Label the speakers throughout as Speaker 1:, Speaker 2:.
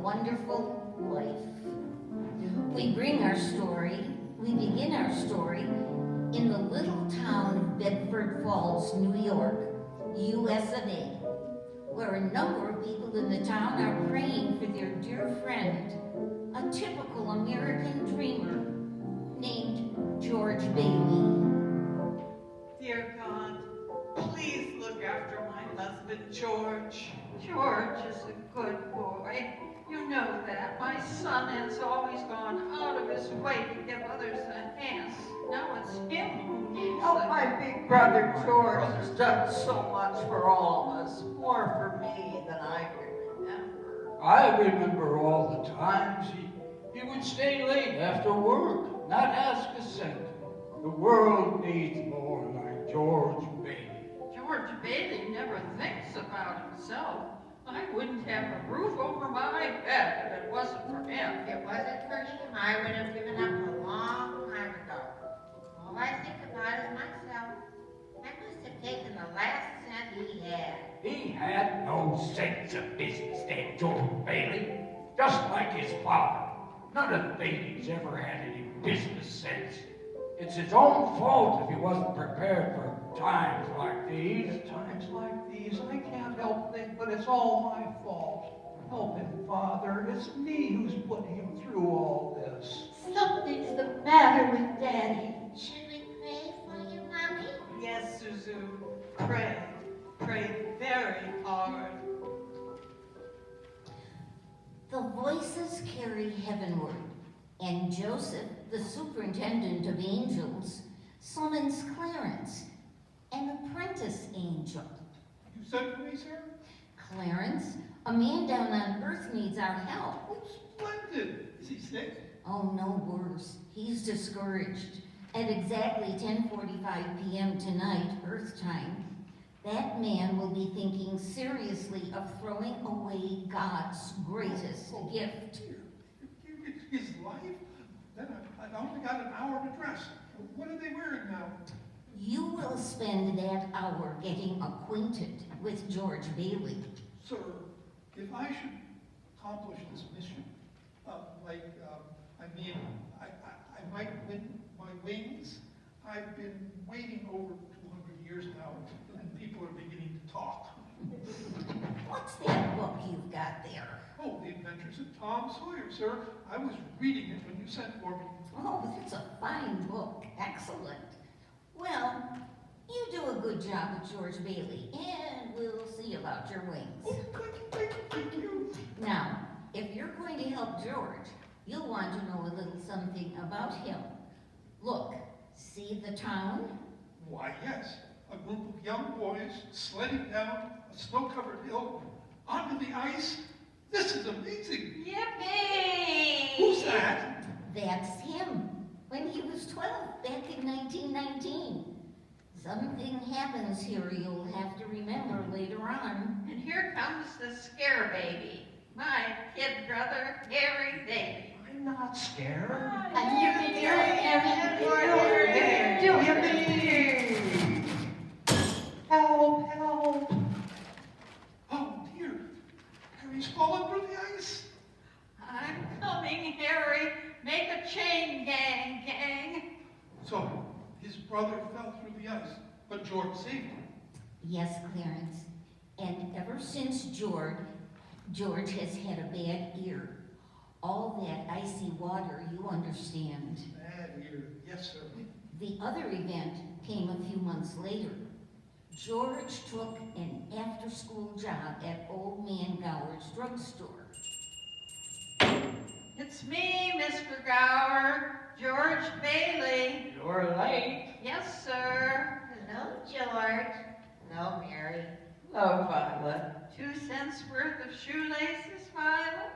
Speaker 1: wonderful life. We begin our story in the little town of Bedford Falls, New York, US of A, where a number of people in the town are praying for their dear friend, a typical American dreamer named George Bailey.
Speaker 2: Dear God, please look after my husband, George. George is a good boy. You know that. My son has always gone out of his way to give others a hand. Now it's him who needs
Speaker 3: Oh,
Speaker 2: it.
Speaker 3: my big brother George has done so much for all of us, more for me than I can remember.
Speaker 4: I remember all the times he would stay late after work, not ask a cent. The world needs more like George Bailey.
Speaker 2: George Bailey never thinks about himself. I wouldn't have a roof over my head if it wasn't for him.
Speaker 5: If it wasn't for him, I would have given up a long time ago. All I think about is myself. I must have taken the last cent he had.
Speaker 4: He had no sense of business, that George Bailey, just like his father. None of the Baileys ever had any business sense. It's his own fault if he wasn't prepared for times like these.
Speaker 6: At times like these, I can't help think, but it's all my fault. Help him, Father. It's me who's put him through all this.
Speaker 3: Something's the matter with Daddy.
Speaker 5: Should we pray for you, Mommy?
Speaker 2: Yes, Suzu. Pray. Pray very hard.
Speaker 1: The voices carry heavenward, and Joseph, the superintendent of angels, summons Clarence, an apprentice angel.
Speaker 6: You sent for me, sir?
Speaker 1: Clarence, a man down on earth needs our help.
Speaker 6: Oh, splendid. Is he sick?
Speaker 1: Oh, no worse. He's discouraged. At exactly 10:45 p.m. tonight, Earth time, that man will be thinking seriously of throwing away God's greatest gift.
Speaker 6: His life? Then I've only got an hour to dress. What are they wearing now?
Speaker 1: You will spend that hour getting acquainted with George Bailey.
Speaker 6: Sir, if I should accomplish this mission, I might win my wings. I've been waiting over 200 years now, and people are beginning to talk.
Speaker 1: What's that book you've got there?
Speaker 6: Oh, The Adventures of Tom Sawyer, sir. I was reading it when you sent for me.
Speaker 1: Oh, that's a fine book. Excellent. Well, you do a good job with George Bailey, and we'll see about your wings.
Speaker 6: Oh, thank you.
Speaker 1: Now, if you're going to help George, you'll want to know a little something about him. Look, see the town?
Speaker 6: Why, yes. A group of young boys sledding down a snow-covered hill onto the ice. This is amazing.
Speaker 2: Yippee!
Speaker 6: Who's that?
Speaker 1: That's him, when he was 12, back in 1919. Something happens here you'll have to remember later on.
Speaker 2: And here comes the scare baby. My kid brother, Harry Baby.
Speaker 4: I'm not scared.
Speaker 3: You can do it,
Speaker 6: Yippee! Help, help. Oh, dear. Harry's fallen through the ice.
Speaker 2: I'm coming, Harry. Make a chain gang.
Speaker 6: So, his brother fell through the ice, but George saved him.
Speaker 1: Yes, Clarence. And ever since George has had a bad ear. All that icy water, you understand.
Speaker 6: Bad ear. Yes, sir.
Speaker 1: The other event came a few months later. George took an after-school job at Old Man Gower's drugstore.
Speaker 2: It's me, Mr. Gower. George Bailey.
Speaker 4: You're late.
Speaker 2: Yes, sir.
Speaker 5: Hello, George. Hello, Mary.
Speaker 3: Hello, Violet.
Speaker 2: 2 cents worth of shoelaces, Violet?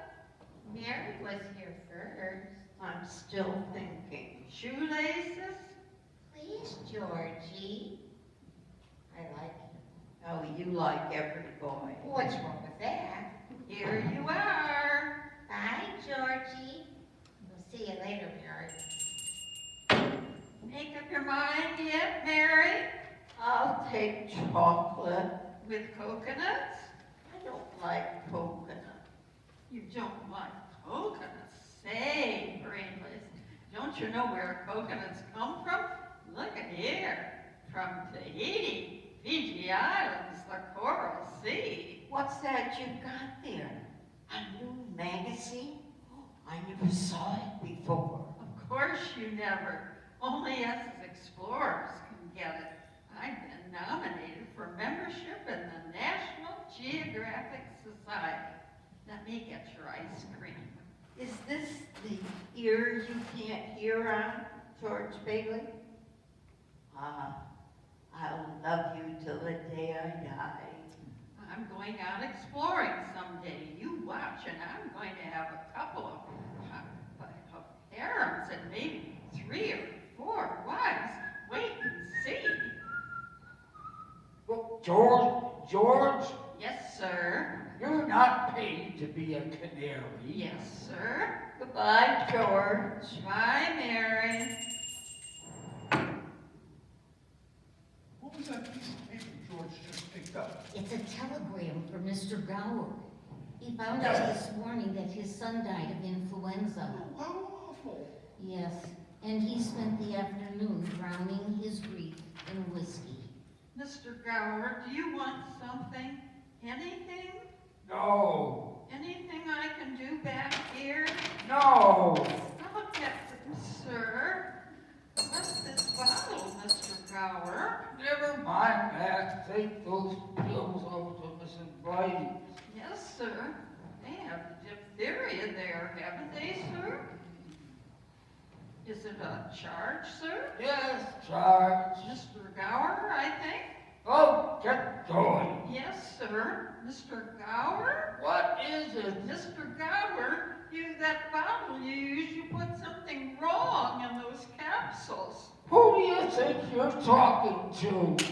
Speaker 5: Mary was here first.
Speaker 3: I'm still thinking.
Speaker 2: Shoelaces?
Speaker 5: Please, Georgie. I like him.
Speaker 3: Oh, you like every boy.
Speaker 5: What's wrong with that?
Speaker 2: Here you are.
Speaker 5: Bye, Georgie. We'll see you later, Mary.
Speaker 2: Make up your mind yet, Mary?
Speaker 3: I'll take chocolate.
Speaker 2: With coconuts?
Speaker 3: I don't like coconut.
Speaker 2: You don't like coconuts. Say, brainless, don't you know where coconuts come from? Look at here. From Tahiti, Fiji Islands, the Coral Sea.
Speaker 3: What's that you've got there? A new magazine? I never saw it before.
Speaker 2: Of course you never. Only us as explorers can get it. I've been nominated for membership in the National Geographic Society. Let me get your ice cream.
Speaker 3: Is this the ear you can't hear on, George Bailey? I'll love you till the day I die.
Speaker 2: I'm going out exploring someday. You watch, and I'm going to have a couple of harems and maybe 3 or 4 wives. Wait and see.
Speaker 4: Well, George,
Speaker 2: Yes, sir.
Speaker 4: you're not paid to be a canary.
Speaker 2: Yes, sir.
Speaker 3: Goodbye, George.
Speaker 2: Bye, Mary.
Speaker 6: What was that piece of paper George just picked up?
Speaker 1: It's a telegram for Mr. Gower. He found out this morning that his son died of influenza.
Speaker 6: Oh, how awful.
Speaker 1: Yes, and he spent the afternoon drowning his grief in whiskey.
Speaker 2: Mr. Gower, do you want something? Anything?
Speaker 4: No,
Speaker 2: Anything I can do back here?
Speaker 4: no.
Speaker 2: Look at them, sir. What's this bottle, Mr. Gower?
Speaker 4: Never mind that. Take those pills over to Mrs. Blades.
Speaker 2: Yes, sir. They have diphtheria there, haven't they, sir? Is it a charge, sir?
Speaker 4: Yes, Charge.
Speaker 2: Mr. Gower, I think?
Speaker 4: Oh, get going.
Speaker 2: Yes, sir. Mr. Gower?
Speaker 4: What is it?
Speaker 2: Mr. Gower, that bottle you used, you put something wrong in those capsules.
Speaker 4: Who do you think you're talking to?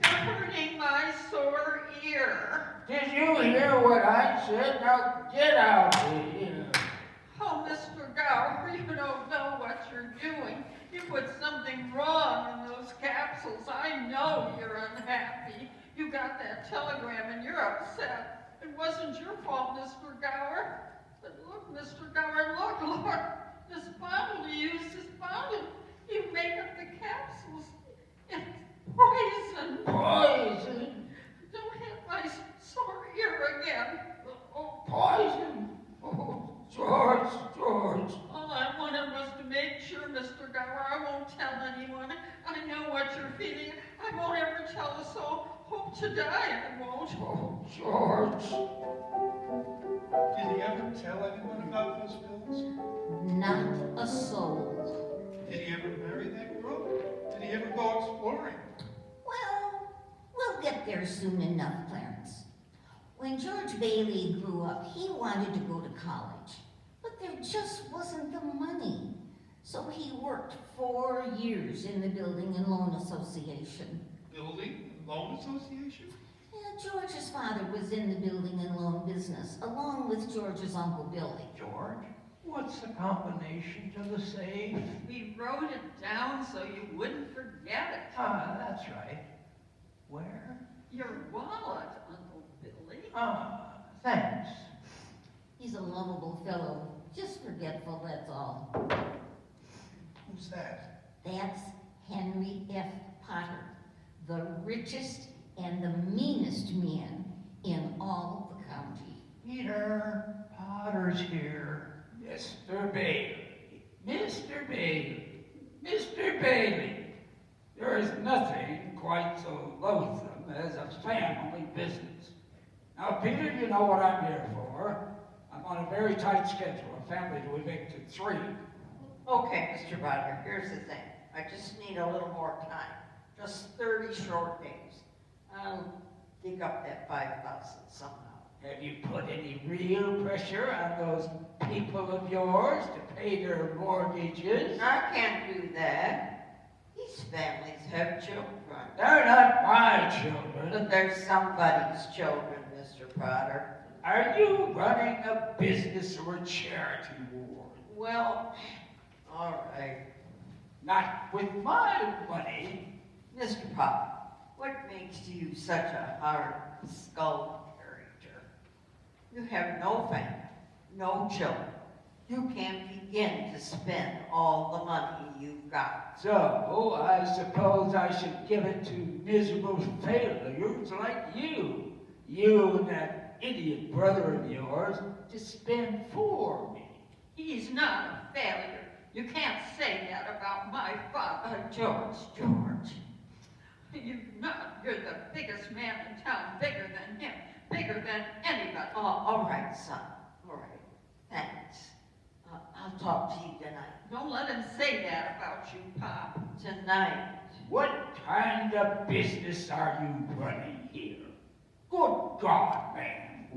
Speaker 2: You're hurting my sore ear.
Speaker 4: Did you hear what I said? Now get out of here.
Speaker 2: Oh, Mr. Gower, you don't know what you're doing. You put something wrong in those capsules. I know you're unhappy. You got that telegram and you're upset. It wasn't your fault, Mr. Gower. But look, Mr. Gower, look. This bottle you use, this bottle, you make up the capsules. It's poison.
Speaker 4: Poison?
Speaker 2: Don't hit my sore ear again.
Speaker 4: Oh, poison? Oh, George.
Speaker 2: All I wanted was to make sure, Mr. Gower, I won't tell anyone. I know what you're feeling. I won't ever tell a soul. Hope to die, I won't.
Speaker 4: Oh, George.
Speaker 6: Did he ever tell anyone about those pills?
Speaker 1: Not a soul.
Speaker 6: Did he ever marry that girl? Did he ever go exploring?
Speaker 1: Well, we'll get there soon enough, Clarence. When George Bailey grew up, he wanted to go to college, but there just wasn't the money. So he worked 4 years in the Building and Loan Association.
Speaker 6: Building and Loan Association?
Speaker 1: Yeah, George's father was in the building and loan business, along with George's Uncle Billy.
Speaker 4: George, what's the combination to the safe?
Speaker 2: We wrote it down so you wouldn't forget it.
Speaker 4: Ah, that's right. Where?
Speaker 2: Your wallet, Uncle Billy.
Speaker 4: Ah, thanks.
Speaker 1: He's a lovable fellow, just forgetful, that's all.
Speaker 6: Who's that?
Speaker 1: That's Henry F. Potter, the richest and the meanest man in all the county.
Speaker 4: Peter Potter's here. Mr. Bailey. Mr. Bailey. Mr. Bailey. There is nothing quite so loathsome as a family business. Now, Peter, you know what I'm here for. I'm on a very tight schedule, a family to evict at 3.
Speaker 3: Okay, Mr. Potter, here's the thing. I just need a little more time. Just 30 short days. I'll dig up that 5,000 somehow.
Speaker 4: Have you put any real pressure on those people of yours to pay their mortgages?
Speaker 3: I can't do that. These families have children.
Speaker 4: They're not my children.
Speaker 3: But they're somebody's children, Mr. Potter.
Speaker 4: Are you running a business or a charity war?
Speaker 3: Well, all right.
Speaker 4: Not with my money.
Speaker 3: Mr. Potter, what makes you such a hard skull character? You have no family, no children. You can't begin to spend all the money you've got.
Speaker 4: So, I suppose I should give it to miserable failures like you. You and that idiot brother of yours to spend for me.
Speaker 2: He's not a failure. You can't say that about my father.
Speaker 3: George.
Speaker 2: You're the biggest man in town, bigger than him, bigger than anybody.
Speaker 3: Oh, all right, son. All right. Thanks. I'll talk to you tonight.
Speaker 2: Don't let him say that about you, Pop.
Speaker 3: Tonight.
Speaker 4: What kind of business are you running here? Good God, man.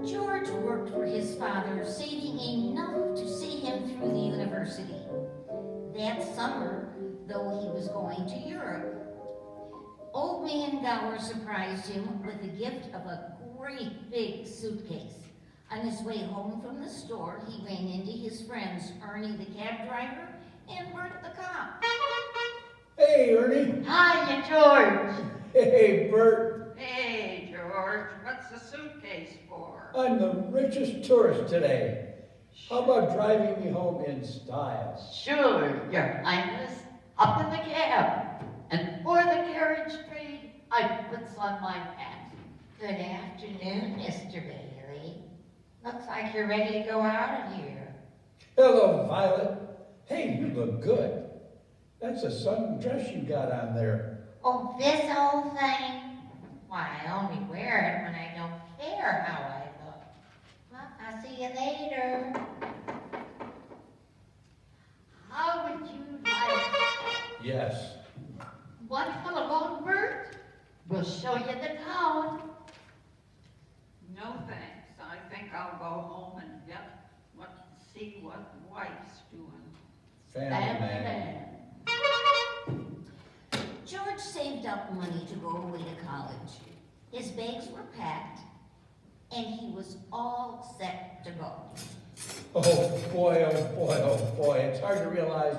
Speaker 1: George worked for his father, saving enough to see him through the university. That summer, though he was going to Europe, Old Man Gower surprised him with the gift of a great big suitcase. On his way home from the store, he ran into his friends, Ernie the cab driver and Bert the cop.
Speaker 7: Hey, Ernie.
Speaker 5: Hiya, George.
Speaker 7: Hey, Bert.
Speaker 2: Hey, George, what's the suitcase for?
Speaker 7: I'm the richest tourist today. How about driving me home in style?
Speaker 5: Sure, Your Highness. Up in the cab. And for the carriage trade, I puts on my hat.
Speaker 1: Good afternoon, Mr. Bailey. Looks like you're ready to go out of here.
Speaker 7: Hello, Violet. Hey, you look good. That's a sudden dress you got on there.
Speaker 1: Oh, this old thing? Why, I only wear it when I don't care how I look. Well, I'll see you later.
Speaker 5: How would you like?
Speaker 7: Yes.
Speaker 5: Want to come along, Bert? We'll show you the town.
Speaker 2: No thanks. I think I'll go home and see what wife's doing.
Speaker 7: Family man.
Speaker 1: George saved up money to go away to college. His bags were packed, and he was all set to go.
Speaker 7: Oh boy, oh boy, oh boy. It's hard to realize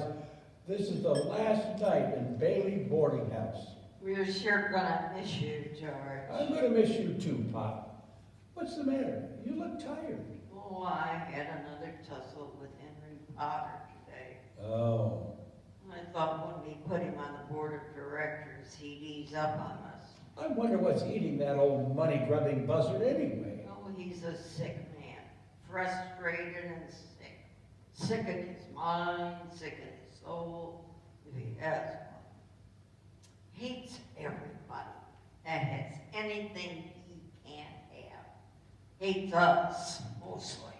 Speaker 7: this is the last night in Bailey boarding house.
Speaker 3: We're sure gonna miss you, George.
Speaker 7: I'm gonna miss you too, Pop. What's the matter? You look tired.
Speaker 3: Oh, I had another tussle with Henry Potter today.
Speaker 7: Oh.
Speaker 3: I thought when we put him on the board of directors, he'd ease up on us.
Speaker 7: I wonder what's eating that old money-grubbing buzzard anyway.
Speaker 3: Oh, he's a sick man, frustrated and sick. Sick in his mind, sick in his soul, if he has one. Hates everybody that has anything he can't have. Hates us, mostly.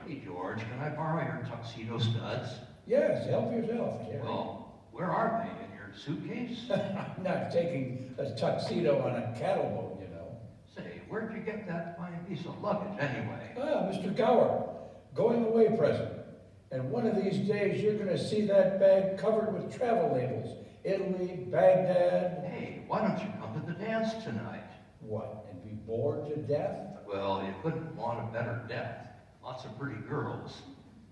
Speaker 8: Hey, George, can I borrow your tuxedo studs?
Speaker 7: Yes, help yourself, Jerry.
Speaker 8: Well, where are they? In your suitcase?
Speaker 7: I'm not taking a tuxedo on a cattle boat, you know.
Speaker 8: Say, where'd you get that fine piece of luggage anyway?
Speaker 7: Ah, Mr. Gower, going away present. And one of these days, you're going to see that bag covered with travel labels. Italy, Baghdad.
Speaker 8: Hey, why don't you come to the dance tonight?
Speaker 7: What, and be bored to death?
Speaker 8: Well, you couldn't want a better death. Lots of pretty girls.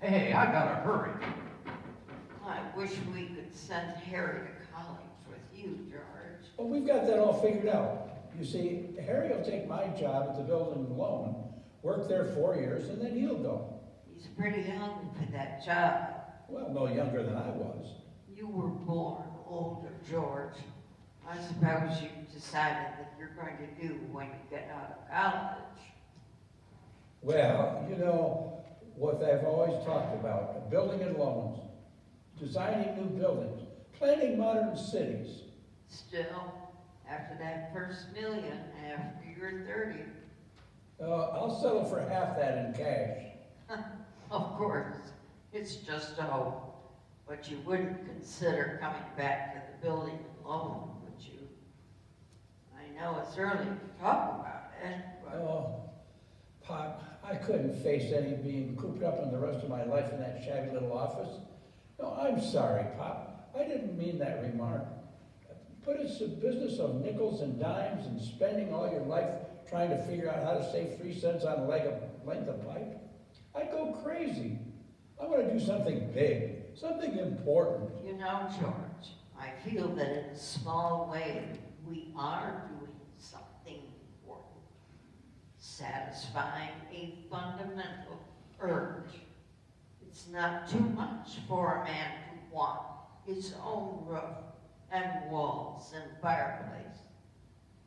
Speaker 8: Hey, I gotta hurry.
Speaker 3: I wish we could send Harry to college with you, George.
Speaker 7: Well, we've got that all figured out. You see, Harry will take my job at the building and loan, work there 4 years, and then he'll go.
Speaker 3: He's pretty young for that job.
Speaker 7: Well, no younger than I was.
Speaker 3: You were born older, George. I suppose you decided that you're going to do when you get out of college.
Speaker 7: Well, you know what I've always talked about, building and loans, designing new buildings, planning modern cities.
Speaker 3: Still, after that first million, after you're 30,
Speaker 7: I'll settle for half that in cash.
Speaker 3: of course, it's just a hope. But you wouldn't consider coming back to the building alone, would you? I know it's early to talk about it, but
Speaker 7: Oh, Pop, I couldn't face any being cooped up in the rest of my life in that shabby little office. No, I'm sorry, Pop. I didn't mean that remark. But it's a business of nickels and dimes and spending all your life trying to figure out how to save 3 cents on a length of pipe. I'd go crazy. I want to do something big, something important.
Speaker 3: you know, George, I feel that in a small way, we are doing something important, satisfying a fundamental urge. It's not too much for a man to want his own roof and walls and fireplace.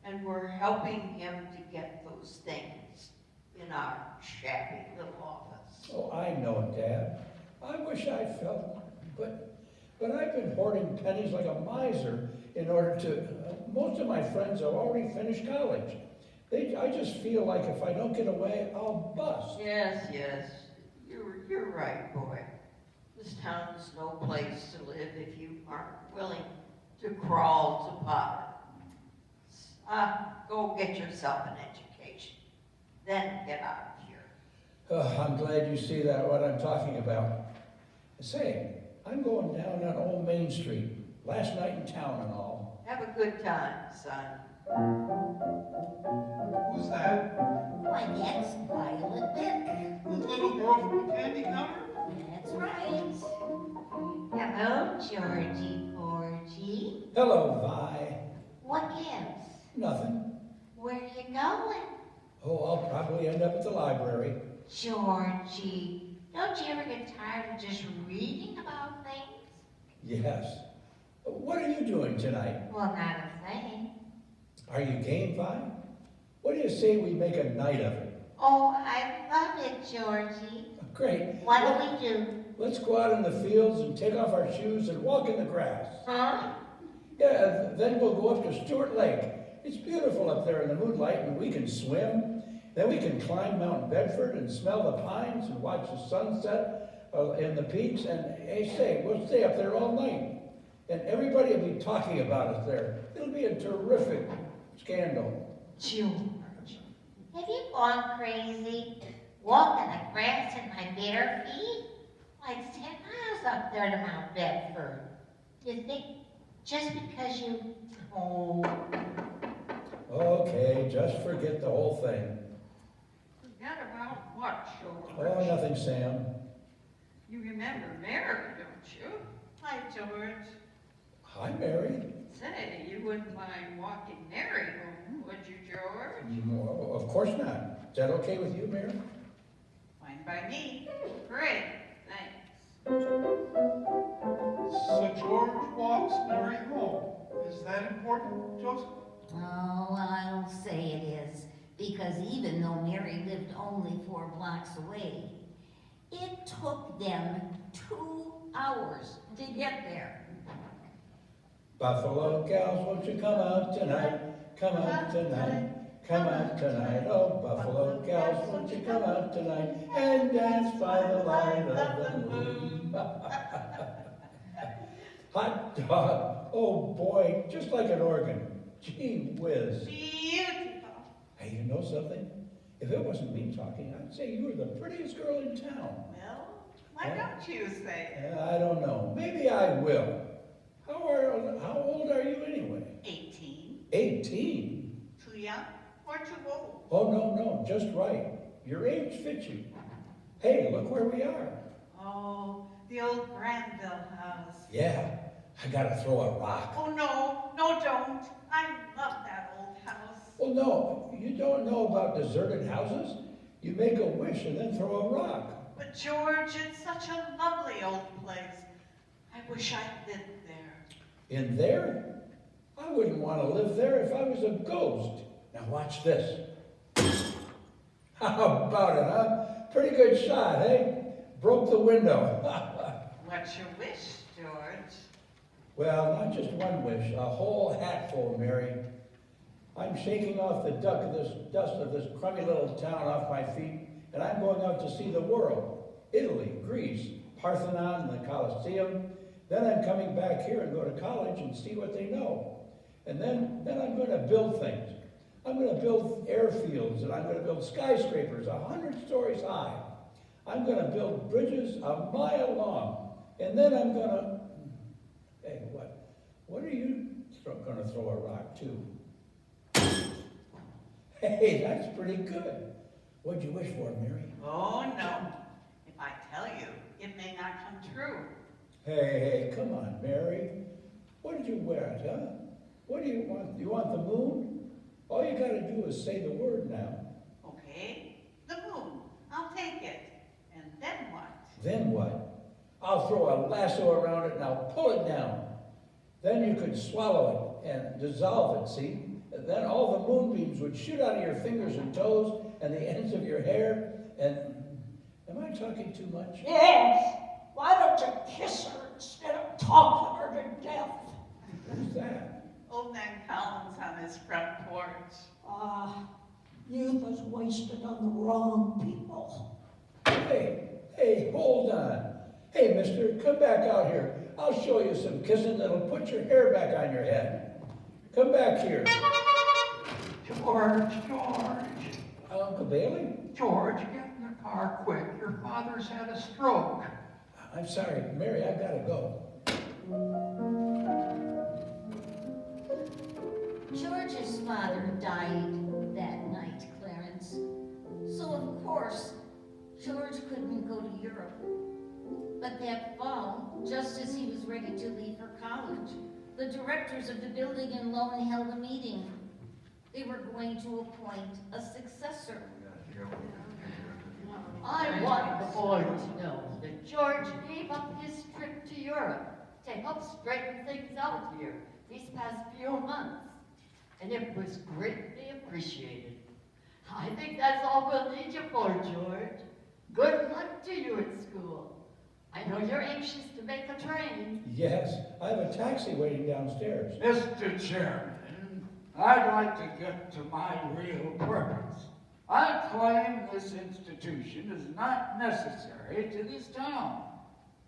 Speaker 3: And we're helping him to get those things in our shabby little office.
Speaker 7: Oh, I know, Dad. I wish I felt, but I've been hoarding pennies like a miser in order to, most of my friends have already finished college. I just feel like if I don't get away, I'll bust.
Speaker 3: Yes, you're right, boy. This town is no place to live if you aren't willing to crawl to poverty. Go get yourself an education, then get out of here.
Speaker 7: Oh, I'm glad you see that, what I'm talking about. Say, I'm going down on Old Main Street, last night in town and all.
Speaker 3: Have a good time, son.
Speaker 6: Who's that?
Speaker 1: Why, that's Violet Bick.
Speaker 6: The little girl from the candy counter?
Speaker 1: That's right.
Speaker 5: Hello, Georgie Porgy.
Speaker 7: Hello, Vi.
Speaker 5: What gives?
Speaker 7: Nothing.
Speaker 5: Where you going?
Speaker 7: Oh, I'll probably end up at the library.
Speaker 5: Georgie, don't you ever get tired of just reading about things?
Speaker 7: Yes. What are you doing tonight?
Speaker 5: Well, not a thing.
Speaker 7: Are you game, Vi? What do you say we make a night of it?
Speaker 5: Oh, I love it, Georgie.
Speaker 7: Great.
Speaker 5: What do we do?
Speaker 7: Let's go out in the fields and take off our shoes and walk in the grass.
Speaker 5: Huh?
Speaker 7: Yeah, then we'll go up to Stewart Lake. It's beautiful up there in the moonlight, and we can swim. Then we can climb Mount Bedford and smell the pines and watch the sunset in the peaks. And hey, say, we'll stay up there all night. And everybody will be talking about us there. It'll be a terrific scandal.
Speaker 5: George, have you gone crazy? Walking the grass in my bare feet? Like it's 10 miles up there to Mount Bedford. You think just because you... Oh,
Speaker 7: Okay, just forget the whole thing.
Speaker 2: Forget about what,
Speaker 7: Oh,
Speaker 2: George?
Speaker 7: nothing, Sam.
Speaker 2: You remember Mary, don't you? Hi, George.
Speaker 7: Hi, Mary.
Speaker 2: Say, you wouldn't mind walking Mary home, would you, George?
Speaker 7: Oh, of course not. Is that okay with you, Mary?
Speaker 2: Fine by me. Great, thanks.
Speaker 6: So George walks Mary home. Is that important, Joseph?
Speaker 1: Oh, I'll say it is, because even though Mary lived only 4 blocks away, it took them 2 hours to get there.
Speaker 7: Buffalo gals, won't you come out tonight? Come out tonight. Come out tonight. Oh, Buffalo gals, won't you come out tonight and dance by the light of the moon? Hot dog. Oh, boy, just like an organ. Gee whiz.
Speaker 2: Beautiful.
Speaker 7: Hey, you know something? If it wasn't me talking, I'd say you were the prettiest girl in town.
Speaker 2: Well, why don't you say it?
Speaker 7: I don't know. Maybe I will. How old are you anyway?
Speaker 2: 18.
Speaker 7: 18?
Speaker 2: Too young or too old?
Speaker 7: Oh, no, just right. Your age fits you. Hey, look where we are.
Speaker 2: Oh, the old Granville house.
Speaker 7: Yeah, I gotta throw a rock.
Speaker 2: Oh, no, don't. I love that old house.
Speaker 7: Well, no, you don't know about deserted houses? You make a wish and then throw a rock.
Speaker 2: But George, it's such a lovely old place. I wish I lived there.
Speaker 7: In there? I wouldn't want to live there if I was a ghost. Now watch this. How about it, huh? Pretty good shot, eh? Broke the window.
Speaker 2: What's your wish, George?
Speaker 7: Well, not just one wish, a whole hatful, Mary. I'm shaking off the dust of this crummy little town off my feet, and I'm going out to see the world. Italy, Greece, Parthenon, and the Colosseum. Then I'm coming back here and go to college and see what they know. And then I'm going to build things. I'm going to build airfields, and I'm going to build skyscrapers 100 stories high. I'm going to build bridges a mile long. And then I'm going to... Hey, what are you going to throw a rock to? Hey, that's pretty good. What'd you wish for, Mary?
Speaker 2: Oh, no. If I tell you, it may not come true.
Speaker 7: Hey, come on, Mary. What did you wear, huh? What do you want? You want the moon? All you gotta do is say the word now.
Speaker 2: Okay, the moon. I'll take it. And then what?
Speaker 7: Then what? I'll throw a lasso around it and I'll pull it down. Then you could swallow it and dissolve it, see? And then all the moonbeams would shoot out of your fingers and toes and the ends of your hair. And am I talking too much?
Speaker 9: Yes. Why don't you kiss her instead of talking her to death?
Speaker 7: Who's that?
Speaker 2: Old man Collins on his front porch.
Speaker 9: Youth is wasted on the wrong people.
Speaker 7: Hey, hold on. Hey, mister, come back out here. I'll show you some kissing that'll put your hair back on your head. Come back here.
Speaker 8: George.
Speaker 7: Uncle Bailey?
Speaker 8: George, get in the car quick. Your father's had a stroke.
Speaker 7: I'm sorry, Mary, I've got to go.
Speaker 1: George's father died that night, Clarence. So of course, George couldn't go to Europe. But that fall, just as he was ready to leave for college, the directors of the building and loan held a meeting. They were going to appoint a successor.
Speaker 10: I want the board to know that George gave up his trip to Europe to help straighten things out here these past few months. And it was greatly appreciated. I think that's all we'll need you for, George. Good luck to you at school. I know you're anxious to make a train.
Speaker 7: Yes, I have a taxi waiting downstairs.
Speaker 4: Mr. Chairman, I'd like to get to my real purpose. I claim this institution is not necessary to this town.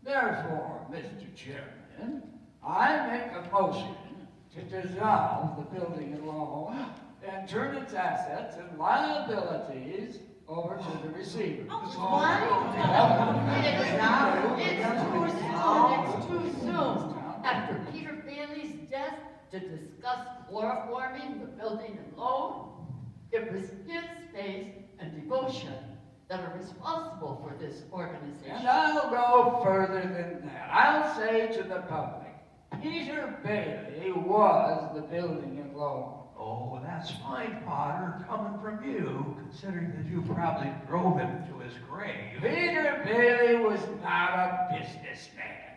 Speaker 4: Therefore, Mr. Chairman, I make a motion to dissolve the building and loan and turn its assets and liabilities over to the receiver.
Speaker 10: It's too soon. After Peter Bailey's death to discuss chloroforming the building and loan, it was his faith and devotion that are responsible for this organization.
Speaker 4: And I'll go further than that. I'll say to the public, Peter Bailey was the building and loan.
Speaker 8: Oh, that's fine, Potter, coming from you, considering that you probably drove him to his grave.
Speaker 4: Peter Bailey was not a businessman.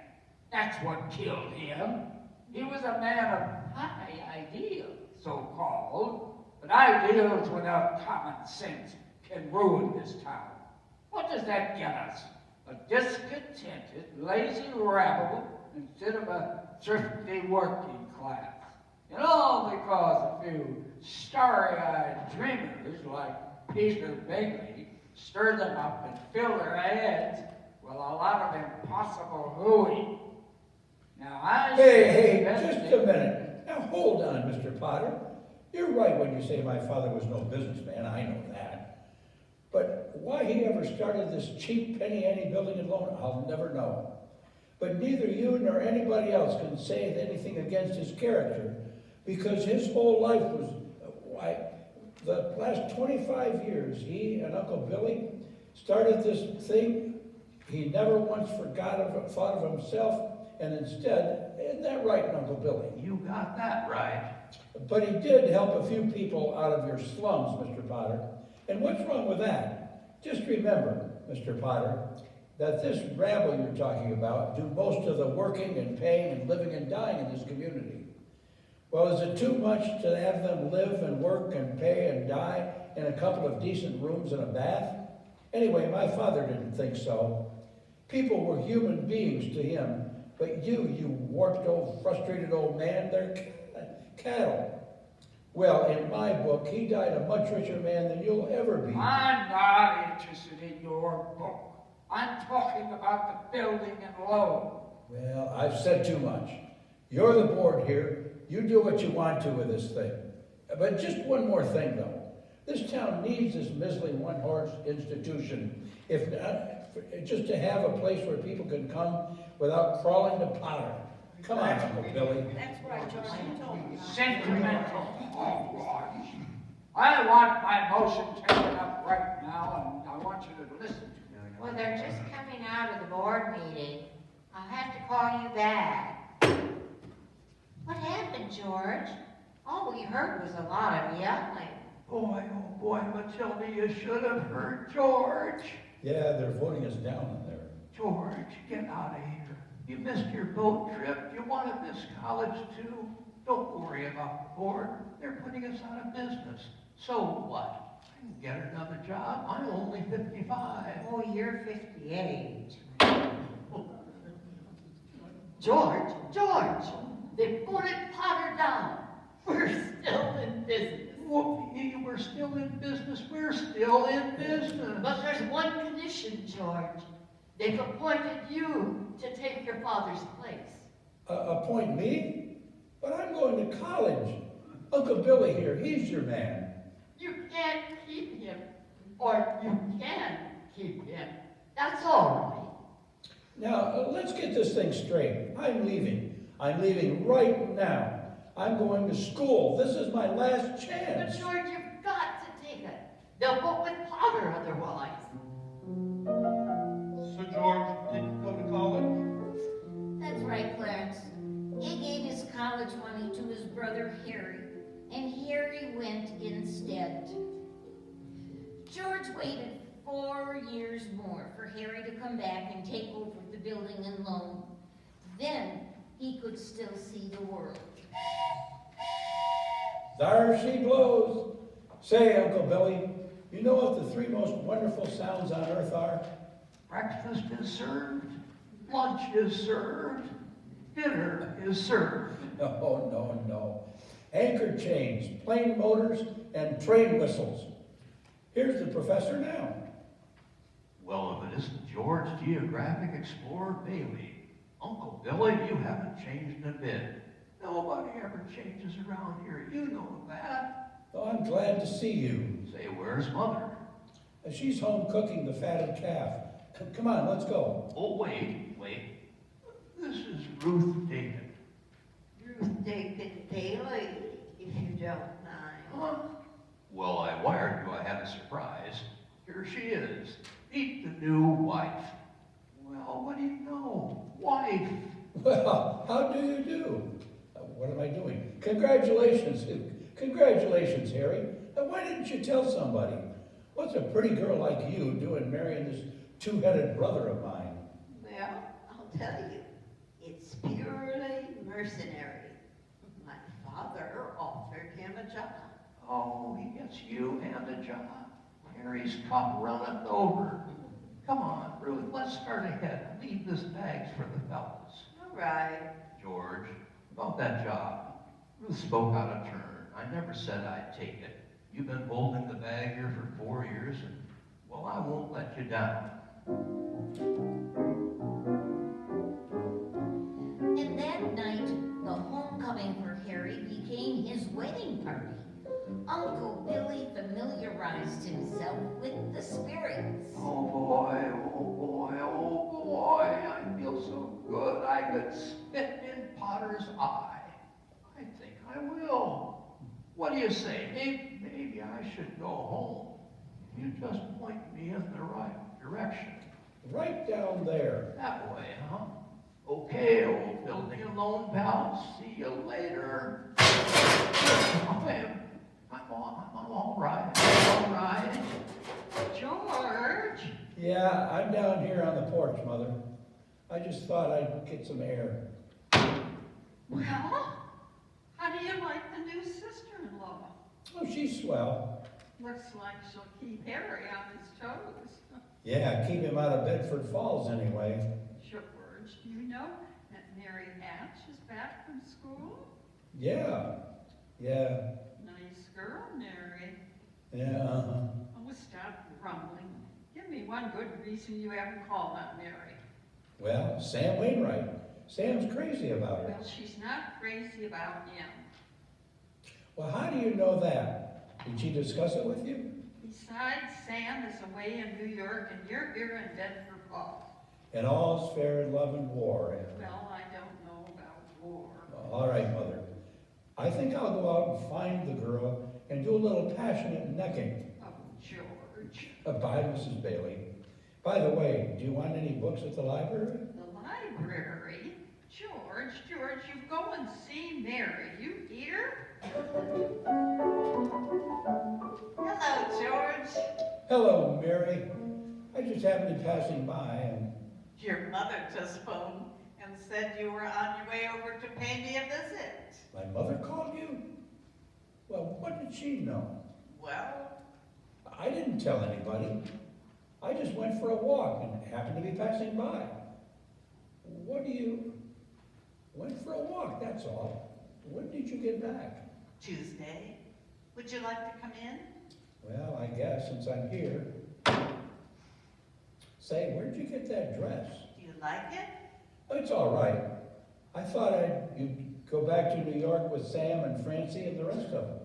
Speaker 4: That's what killed him. He was a man of high ideals, so-called, but ideals without common sense can ruin this town. What does that get us? A discontented, lazy rabble instead of a thrifty working class. And all because a few starry-eyed dreamers like Peter Bailey stir them up and fill their heads with a lot of impossible hooey. Now I
Speaker 7: Hey, just a minute. Now hold on, Mr. Potter. You're right when you say my father was no businessman, I know that. But why he ever started this cheap penny-ante building and loan, I'll never know. But neither you nor anybody else can say anything against his character, because his whole life was, the last 25 years, he and Uncle Billy started this thing. He never once thought of himself, and instead, isn't that right, Uncle Billy?
Speaker 8: You got that right.
Speaker 7: But he did help a few people out of your slums, Mr. Potter. And what's wrong with that? Just remember, Mr. Potter, that this rabble you're talking about do most of the working and paying and living and dying in this community. Well, is it too much to have them live and work and pay and die in a couple of decent rooms and a bath? Anyway, my father didn't think so. People were human beings to him, but you warped old, frustrated old man, they're cattle. Well, in my book, he died a much richer man than you'll ever be.
Speaker 4: I'm not interested in your book. I'm talking about the building and loan.
Speaker 7: Well, I've said too much. You're the board here. You do what you want to with this thing. But just one more thing, though. This town needs this measly one-horse institution, if not, just to have a place where people can come without crawling to Potter. Come on, Uncle Billy.
Speaker 9: That's right, George. You told me.
Speaker 4: Sentimental hogwash. I want my motion taken up right now, and I want you to listen to me.
Speaker 5: Well, they're just coming out of the board meeting. I'll have to call you back. What happened, George? All we heard was a lot of yelling.
Speaker 8: Boy, oh boy, Matilda, you should have heard George.
Speaker 7: Yeah, they're voting us down in there.
Speaker 8: George, get out of here. You missed your boat trip. You want to miss college too? Don't worry about the board. They're putting us out of business. So what? I can get another job. I'm only 55.
Speaker 5: Oh, you're 58.
Speaker 10: George, they voted Potter down. We're still in business.
Speaker 8: Whoopie, we're still in business. We're still in business.
Speaker 10: But there's one condition, George. They've appointed you to take your father's place.
Speaker 7: Appoint me? But I'm going to college. Uncle Billy here, he's your man.
Speaker 10: You can't keep him, or you can keep him. That's all
Speaker 7: Now, let's get this thing straight. I'm leaving. I'm leaving right now. I'm going to school. This is my last
Speaker 10: right.
Speaker 7: chance.
Speaker 10: But George, you've got to take it. They'll vote with Potter otherwise.
Speaker 6: So George didn't go to college?
Speaker 1: That's right, Clarence. He gave his college money to his brother Harry, and Harry went instead. George waited 4 years more for Harry to come back and take over the building and loan. Then he could still see the world.
Speaker 7: There she blows. Say, Uncle Billy, you know what the three most wonderful sounds on earth are?
Speaker 8: Breakfast is served. Lunch is served. Dinner is served.
Speaker 7: No, no, no. Anchor chains, plane motors, and train whistles. Here's the professor now.
Speaker 8: Well, if it isn't George Geographic Explorer Bailey. Uncle Billy, you haven't changed a bit. Nobody ever changes around here. You know that.
Speaker 7: Oh, I'm glad to see you.
Speaker 8: Say, where's Mother?
Speaker 7: She's home cooking the fatted calf. Come on, let's go.
Speaker 8: Oh, wait. This is Ruth Dakin.
Speaker 3: Ruth Dakin Bailey, if you don't mind.
Speaker 8: Huh? Well, I wired you I had a surprise. Here she is. Meet the new wife. Well, what do you know? Wife.
Speaker 7: Well, how do you do? What am I doing? Congratulations. Congratulations, Harry. Why didn't you tell somebody? What's a pretty girl like you doing marrying this two-headed brother of mine?
Speaker 3: Well, I'll tell you, it's purely mercenary. My father offered him a job.
Speaker 8: Oh, he gets you and a job. Harry's cup runneth over. Come on, Ruth, let's start ahead. Leave this bags for the fellas.
Speaker 3: All right.
Speaker 8: George, about that job. Ruth spoke out of turn. I never said I'd take it. You've been holding the bag here for 4 years, and, well, I won't let you down.
Speaker 1: And that night, the homecoming for Harry became his wedding party. Uncle Billy familiarized himself with the spirits.
Speaker 8: Oh boy, oh boy, oh boy, I feel so good I could spit in Potter's eye. I think I will. What do you say? Maybe I should go home. You just point me in the right direction.
Speaker 7: Right down there.
Speaker 8: That way, huh? Okay, old building alone, pal. See you later. I'm all right. I'm all right.
Speaker 2: George,
Speaker 7: Yeah, I'm down here on the porch, Mother. I just thought I'd get some air.
Speaker 2: well, how do you like the new sister-in-law?
Speaker 7: Oh, she's swell.
Speaker 2: Looks like she'll keep Harry on his toes.
Speaker 7: Yeah, keep him out of Bedford Falls anyway.
Speaker 2: George, do you know that Mary Hatch is back from school?
Speaker 7: Yeah.
Speaker 2: Nice girl, Mary.
Speaker 7: Yeah, uh-huh.
Speaker 2: Oh, stop grumbling. Give me one good reason you haven't called on Mary.
Speaker 7: Well, Sam Wainwright. Sam's crazy about her.
Speaker 2: Well, she's not crazy about him.
Speaker 7: Well, how do you know that? Did she discuss it with you?
Speaker 2: Besides, Sam is away in New York and you're here in Bedford Falls.
Speaker 7: And all's fair in love and war.
Speaker 2: Well, I don't know about war.
Speaker 7: All right, Mother. I think I'll go out and find the girl and do a little passionate necking.
Speaker 2: Oh, George.
Speaker 7: Bye, Mrs. Bailey. By the way, do you want any books at the library?
Speaker 2: The library? George, you go and see Mary, you here? Hello, George.
Speaker 7: Hello, Mary. I just happened to be passing by and...
Speaker 2: Your mother just phoned and said you were on your way over to pay me a visit.
Speaker 7: My mother called you? Well, what did she know?
Speaker 2: Well,
Speaker 7: I didn't tell anybody. I just went for a walk and happened to be passing by. What do you... Went for a walk, that's all. When did you get back?
Speaker 2: Tuesday. Would you like to come in?
Speaker 7: Well, I guess since I'm here. Say, where'd you get that dress?
Speaker 2: Do you like it?
Speaker 7: Oh, it's all right. I thought you'd go back to New York with Sam and Francie and the rest of them.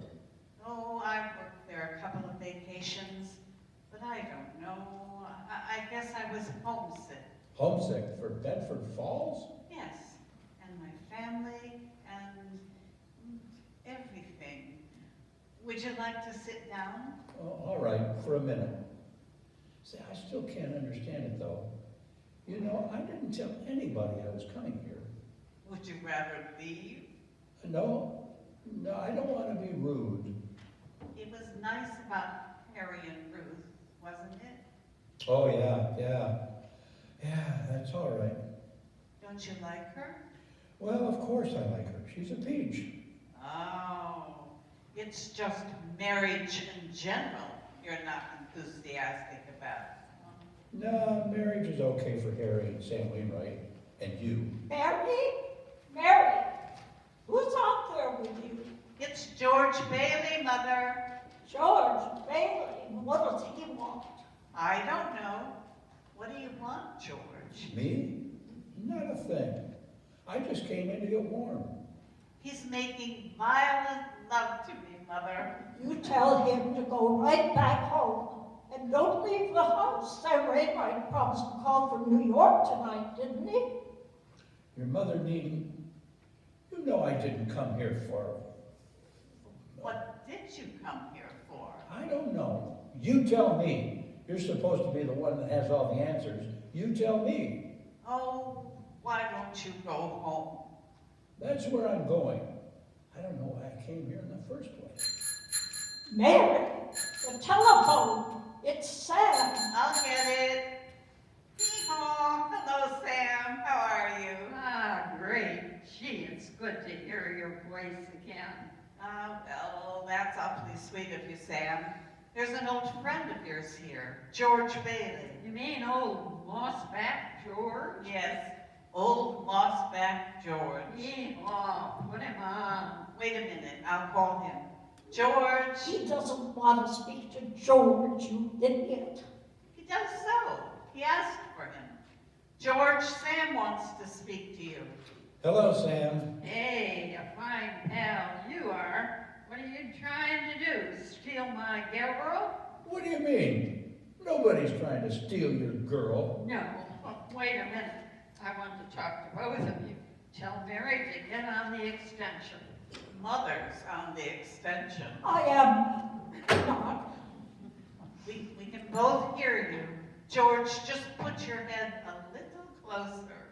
Speaker 2: Oh, I've worked there a couple of vacations, but I don't know. I guess I was homesick.
Speaker 7: Homesick for Bedford Falls?
Speaker 2: Yes, and my family and everything. Would you like to sit down?
Speaker 7: Oh, all right, for a minute. See, I still can't understand it, though. You know, I didn't tell anybody I was coming here.
Speaker 2: Would you rather leave?
Speaker 7: No, I don't want to be rude.
Speaker 2: It was nice about Harry and Ruth, wasn't it?
Speaker 7: Oh, yeah. Yeah, that's all right.
Speaker 2: Don't you like her?
Speaker 7: Well, of course I like her. She's a peach.
Speaker 2: Oh, it's just marriage in general you're not enthusiastic about.
Speaker 7: No, marriage is okay for Harry and Sam Wainwright. And you.
Speaker 9: Mary? Mary, who's out there with you?
Speaker 2: It's George Bailey, Mother.
Speaker 9: George Bailey. What does he want?
Speaker 2: I don't know. What do you want, George?
Speaker 7: Me? Not a thing. I just came in to get warm.
Speaker 2: He's making violent love to me, Mother.
Speaker 9: You tell him to go right back home. And don't leave the house. Sam Wainwright promised to call from New York tonight, didn't he?
Speaker 7: Your mother needn't... You know I didn't come here for...
Speaker 2: What did you come here for?
Speaker 7: I don't know. You tell me. You're supposed to be the one that has all the answers. You tell me.
Speaker 2: Oh, why don't you go home?
Speaker 7: That's where I'm going. I don't know why I came here in the first place.
Speaker 9: Mary, the telephone. It's Sam.
Speaker 2: I'll get it. Hee-haw. Hello, Sam. How are you?
Speaker 10: Ah, great. Gee, it's good to hear your voice again.
Speaker 2: Well, that's awfully sweet of you, Sam. There's an old friend of yours here, George Bailey.
Speaker 10: You mean old mossback George?
Speaker 2: Yes, old mossback George.
Speaker 10: Yee-haw, put him on.
Speaker 2: Wait a minute, I'll call him. George.
Speaker 9: He doesn't want to speak to George, you idiot.
Speaker 2: He does so. He asked for him. George, Sam wants to speak to you.
Speaker 7: Hello, Sam.
Speaker 10: Hey, a fine pal you are. What are you trying to do? Steal my girl?
Speaker 7: What do you mean? Nobody's trying to steal your girl.
Speaker 10: No. Wait a minute. I want to talk to both of you. Tell Mary to get on the extension.
Speaker 2: Mother's on the extension.
Speaker 9: I am not.
Speaker 2: We can both hear you. George, just put your head a little closer.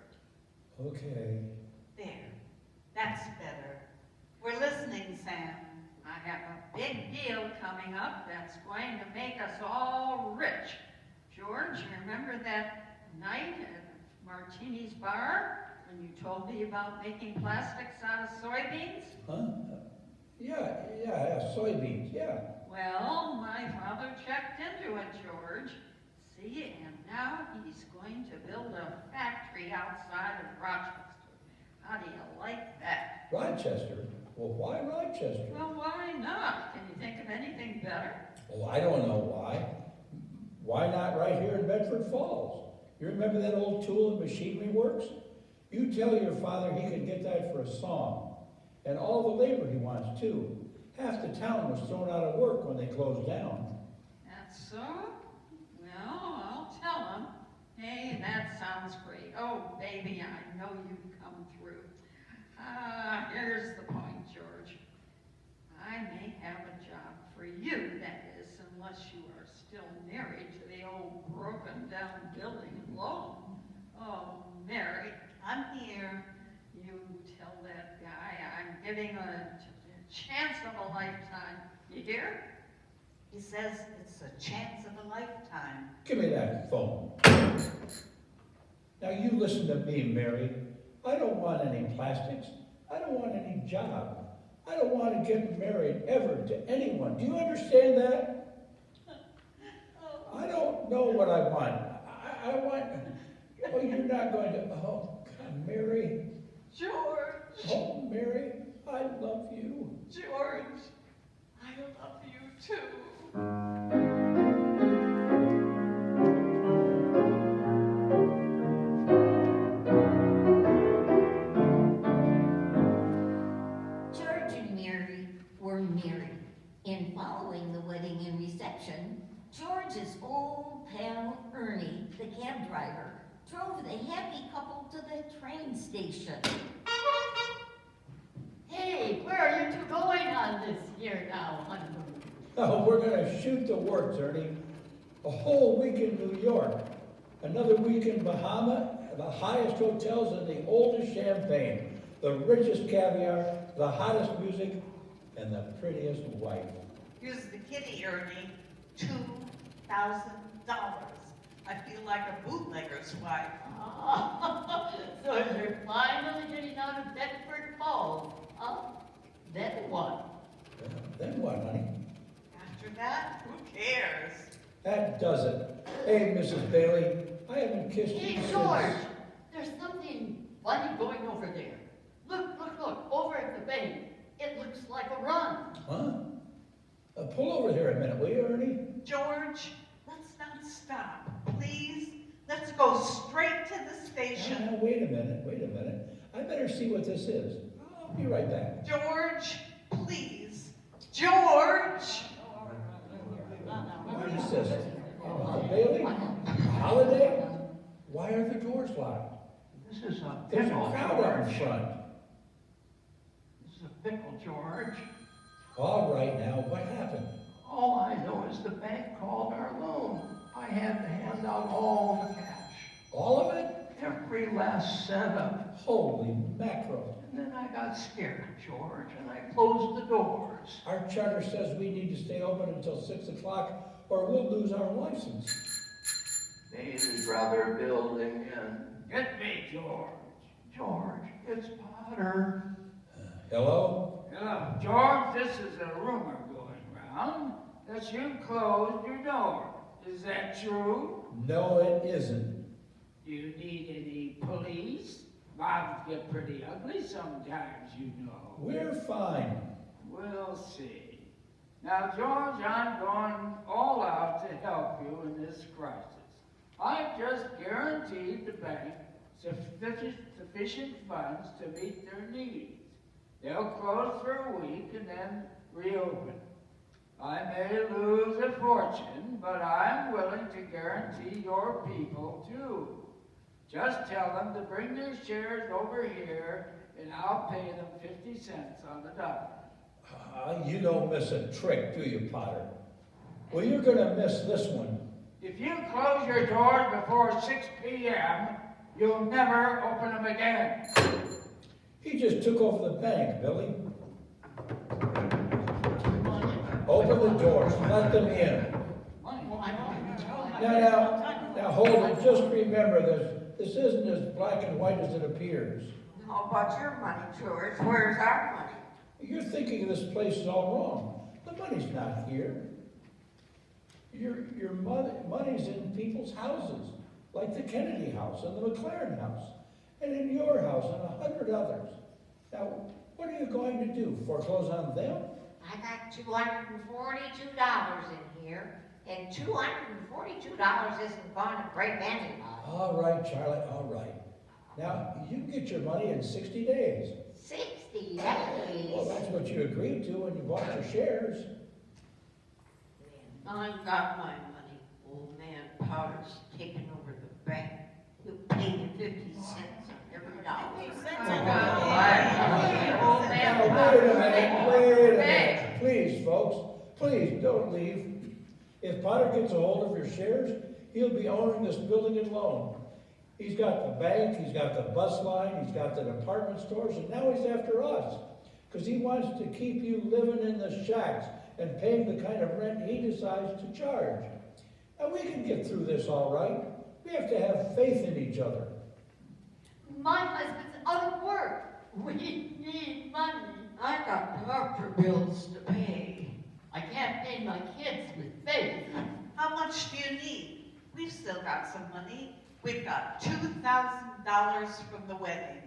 Speaker 7: Okay.
Speaker 2: There. That's better. We're listening, Sam.
Speaker 10: I have a big deal coming up that's going to make us all rich. George, you remember that night at Martini's bar when you told me about making plastics out of soybeans?
Speaker 7: Huh? Yeah, soybeans, yeah.
Speaker 10: Well, my father checked into it, George. See, and now he's going to build a factory outside of Rochester. How do you like that?
Speaker 7: Rochester? Well, why Rochester?
Speaker 10: Well, why not? Can you think of anything better?
Speaker 7: Oh, I don't know why. Why not right here in Bedford Falls? You remember that old tool and machinery works? You tell your father he can get that for a song. And all the labor he wants, too. Half the town was thrown out of work when they closed down.
Speaker 10: That's so? Well, I'll tell him. Hey, that sounds great. Oh, baby, I know you've come through. Here's the point, George. I may have a job for you, that is, unless you are still married to the old broken-down building alone. Oh, Mary.
Speaker 2: I'm here.
Speaker 10: You tell that guy I'm
Speaker 2: getting a chance of a lifetime. You hear? He says it's a chance of a lifetime.
Speaker 7: Give me that phone. Now you listen to me, Mary. I don't want any plastics. I don't want any job. I don't want to get married ever to anyone. Do you understand that? I don't know what I want. I want, well, you're not going to, oh, God, Mary.
Speaker 2: George,
Speaker 7: Oh, Mary, I love you.
Speaker 2: George, I love you too.
Speaker 1: George and Mary were married, and following the wedding and reception, George's old pal Ernie, the cab driver, drove the happy couple to the train station.
Speaker 10: Hey, where are you two going on this year now, honeymoon?
Speaker 7: Oh, we're gonna shoot the works, Ernie. A whole week in New York, another week in Bahama, the highest hotels and the oldest champagne, the richest caviar, the hottest music, and the prettiest wife.
Speaker 2: Here's the kitty, Ernie. $2,000. I feel like a bootlegger's wife.
Speaker 10: So you're finally getting out of Bedford Falls, huh? Then what?
Speaker 7: Then what, honey?
Speaker 2: After that, who cares?
Speaker 7: That does it. Hey, Mrs. Bailey, I haven't kissed you
Speaker 10: Hey,
Speaker 7: since...
Speaker 10: George, there's something funny going over there. Look, over at the bank. It looks like a run.
Speaker 7: Huh? Pull over here a minute, will you, Ernie?
Speaker 2: George, let's not stop, please. Let's go straight to the station.
Speaker 7: Now, wait a minute. I better see what this is. I'll be right back.
Speaker 2: George, please. George!
Speaker 7: What is this? Bailey? A holiday? Why are the doors locked?
Speaker 8: This is a
Speaker 7: There's a
Speaker 8: pickle,
Speaker 7: crowd out in
Speaker 8: George.
Speaker 7: front.
Speaker 8: This is a pickle, George.
Speaker 7: All right, now, what happened?
Speaker 8: All I know is the bank called our loan. I had to hand out all the cash.
Speaker 7: All of it?
Speaker 8: Every last cent of it.
Speaker 7: Holy mackerel.
Speaker 8: And then I got scared, George, and I closed the doors.
Speaker 7: Our charter says we need to stay open until 6 o'clock or we'll lose our license.
Speaker 8: Baby brother building and
Speaker 4: Get me, George.
Speaker 8: George, it's Potter.
Speaker 7: Hello?
Speaker 4: Hello, George. This is a rumor going round that you closed your door. Is that true?
Speaker 7: No, it isn't.
Speaker 4: Do you need any police? Mobs get pretty ugly sometimes, you know.
Speaker 7: We're fine.
Speaker 4: We'll see. Now, George, I'm going all out to help you in this crisis. I've just guaranteed the bank sufficient funds to meet their needs. They'll close for a week and then reopen. I may lose a fortune, but I'm willing to guarantee your people too. Just tell them to bring their shares over here and I'll pay them 50 cents on the dollar.
Speaker 7: You don't miss a trick, do you, Potter? Well, you're gonna miss this one.
Speaker 4: If you close your doors before 6 p.m., you'll never open them again.
Speaker 7: He just took over the bank, Billy. Open the doors, let them in. Now, hold it. Just remember this isn't as black and white as it appears.
Speaker 3: How about your money, George? Where's our money?
Speaker 7: You're thinking this place is all wrong. The money's not here. Your money's in people's houses, like the Kennedy house and the McLaren house, and in your house and 100 others. Now, what are you going to do? Foreclose on them?
Speaker 5: I got $242 in here, and $242 isn't going to break anybody.
Speaker 7: All right, Charlie, all right. Now, you get your money in 60 days.
Speaker 5: 60
Speaker 7: Well,
Speaker 5: days.
Speaker 7: that's what you agreed to when you bought your shares.
Speaker 3: I got my money. Old man Potter's taking over the bank. He'll pay you 50 cents on every dollar.
Speaker 7: Now, wait a minute. Please, folks, please don't leave. If Potter gets a hold of your shares, he'll be owning this building and loan. He's got the bank, he's got the bus line, he's got the department stores, and now he's after us. because he wants to keep you living in the shacks and paying the kind of rent he decides to charge. And we can get through this all right. We have to have faith in each other.
Speaker 10: My husband's out of work. We need money.
Speaker 3: I got doctor bills to pay.
Speaker 10: I can't pay my kids with faith.
Speaker 2: How much do you need? We've still got some money. We've got $2,000 from the wedding.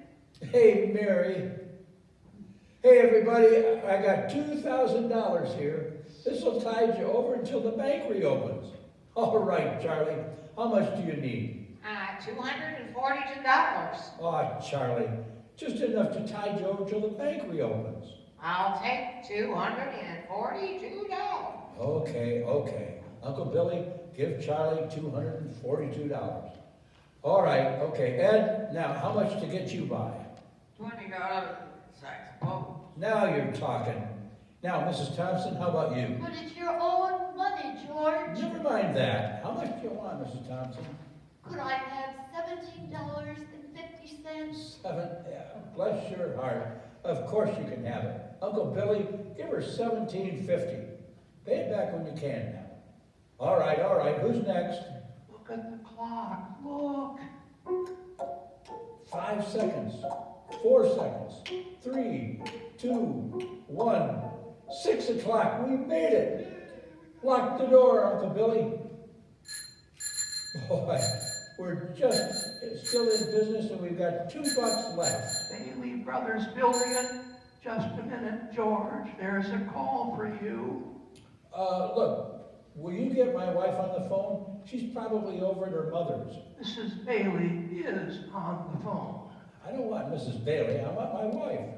Speaker 7: Hey, Mary. Hey, everybody, I got $2,000 here. This will tide you over until the bank reopens. All right, Charlie, how much do you need?
Speaker 5: $242.
Speaker 7: Oh, Charlie, just enough to tide you over till the bank reopens.
Speaker 5: I'll take $242.
Speaker 7: Okay. Uncle Billy, give Charlie $242. All right, okay. Ed, now, how much to get you by?
Speaker 3: $20, I suppose.
Speaker 7: Now you're talking. Now, Mrs. Thompson, how about you?
Speaker 10: But it's your own money, George.
Speaker 7: Never mind that. How much do you want, Mrs. Thompson?
Speaker 10: Could I have $17.50?
Speaker 7: Yeah, bless your heart. Of course you can have it. Uncle Billy, give her $17.50. Pay it back when you can now. All right. Who's next?
Speaker 8: Look at the clock. Look.
Speaker 7: 5 seconds. 4 seconds. 3, 2, 1. 6 o'clock. We made it. Lock the door, Uncle Billy. Boy, we're just still in business and we've got $2 left.
Speaker 8: Bailey Brothers building it. Just a minute, George. There's a call for you.
Speaker 7: Look, will you get my wife on the phone? She's probably over at her mother's.
Speaker 8: Mrs. Bailey is on the phone.
Speaker 7: I don't want Mrs. Bailey. I want my wife.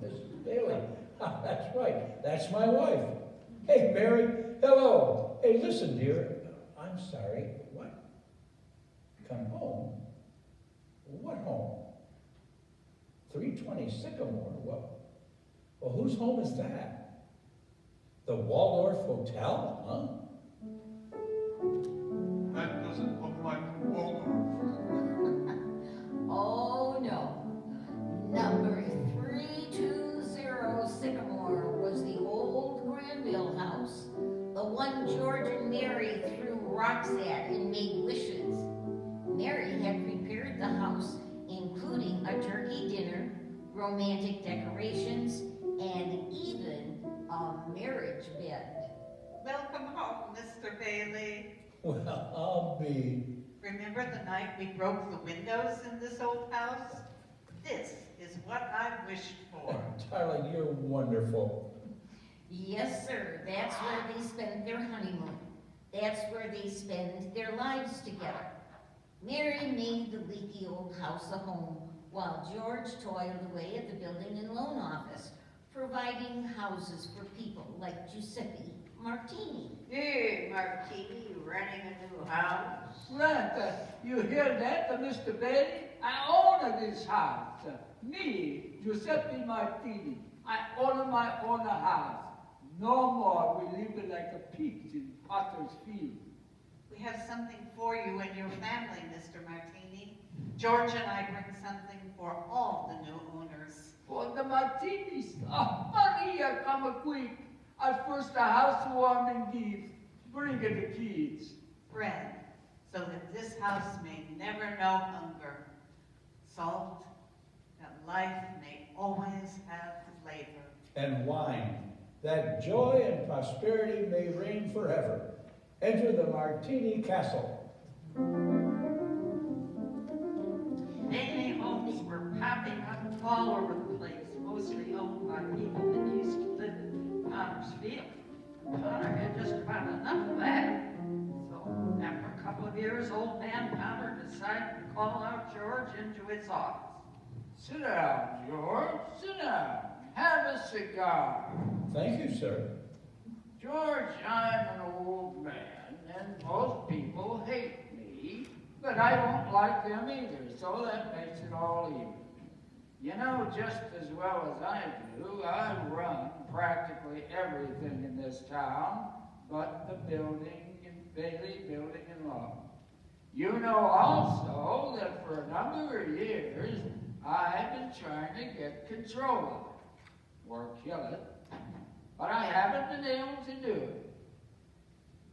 Speaker 7: Mrs. Bailey. That's right. That's my wife. Hey, Mary. Hello. Hey, listen, dear. I'm sorry. What? Come home? What home? 320 Sycamore? Well, whose home is that? The Waldorf Hotel? Huh?
Speaker 6: That doesn't look like the Waldorf.
Speaker 1: Oh, no. Number 320 Sycamore was the old Granville house, the one George and Mary threw rocks at and made wishes. Mary had prepared the house, including a turkey dinner, romantic decorations, and even a marriage bed.
Speaker 2: Welcome home, Mr. Bailey.
Speaker 7: Well, I'll be.
Speaker 2: Remember the night we broke the windows in this old house? This is what I wished for.
Speaker 7: Darling, you're wonderful.
Speaker 1: Yes, sir, that's where they spent their honeymoon. That's where they spend their lives together. Mary made the leaky old house a home, while George toiled away at the building and loan office, providing houses for people like Giuseppe Martini.
Speaker 3: Hey, Martini, you renting a new house?
Speaker 11: Rent, you hear that, Mr. Bailey? I own this house. Me, Giuseppe Martini. I own my own house. No more we live like a pigs in Potter's field.
Speaker 2: We have something for you and your family, Mr. Martini. George and I bring something for all the new owners.
Speaker 11: For the Martinis, Maria, come quick. At first a housewarming gift. Bring it the kids.
Speaker 2: Bread, so that this house may never know hunger. Salt, that life may always have flavor.
Speaker 7: And wine, that joy and prosperity may reign forever. Enter the Martini Castle.
Speaker 12: Bailey homes were popping up all over the place, mostly owned by people that used to live in Potter's Field. Potter had just about enough of that. So after a couple of years, old man Potter decided to call out George into his office.
Speaker 11: Sit down, George. Sit down. Have a cigar.
Speaker 7: Thank you, sir.
Speaker 11: George, I'm an old man, and most people hate me, but I don't like them either, so that makes it all even. You know just as well as I do, I run practically everything in this town, but the building and Bailey Building and Law. You know also that for a number of years, I've been trying to get control of it. or kill it, but I haven't been able to do it.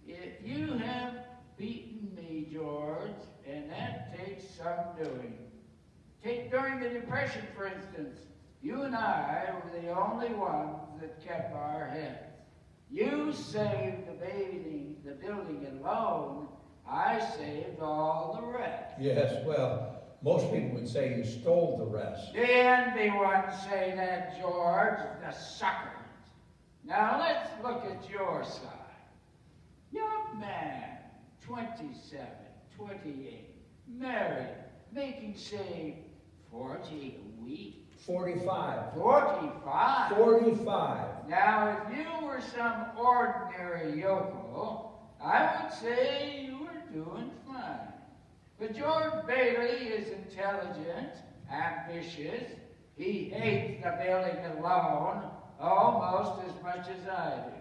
Speaker 11: If you have beaten me, George, and that takes some doing. Take during the Depression, for instance. You and I were the only ones that kept our heads. You saved the building alone. I saved all the rest.
Speaker 7: Yes, well, most people would say you stole the rest.
Speaker 11: The envy ones say that, George, the suckers. Now let's look at your side. Young man, 27, 28, married, making, say, 40 a week.
Speaker 7: 45.
Speaker 11: 45?
Speaker 7: 45.
Speaker 11: Now, if you were some ordinary yokel, I would say you were doing fine. But George Bailey is intelligent, ambitious. He hates the building alone almost as much as I do.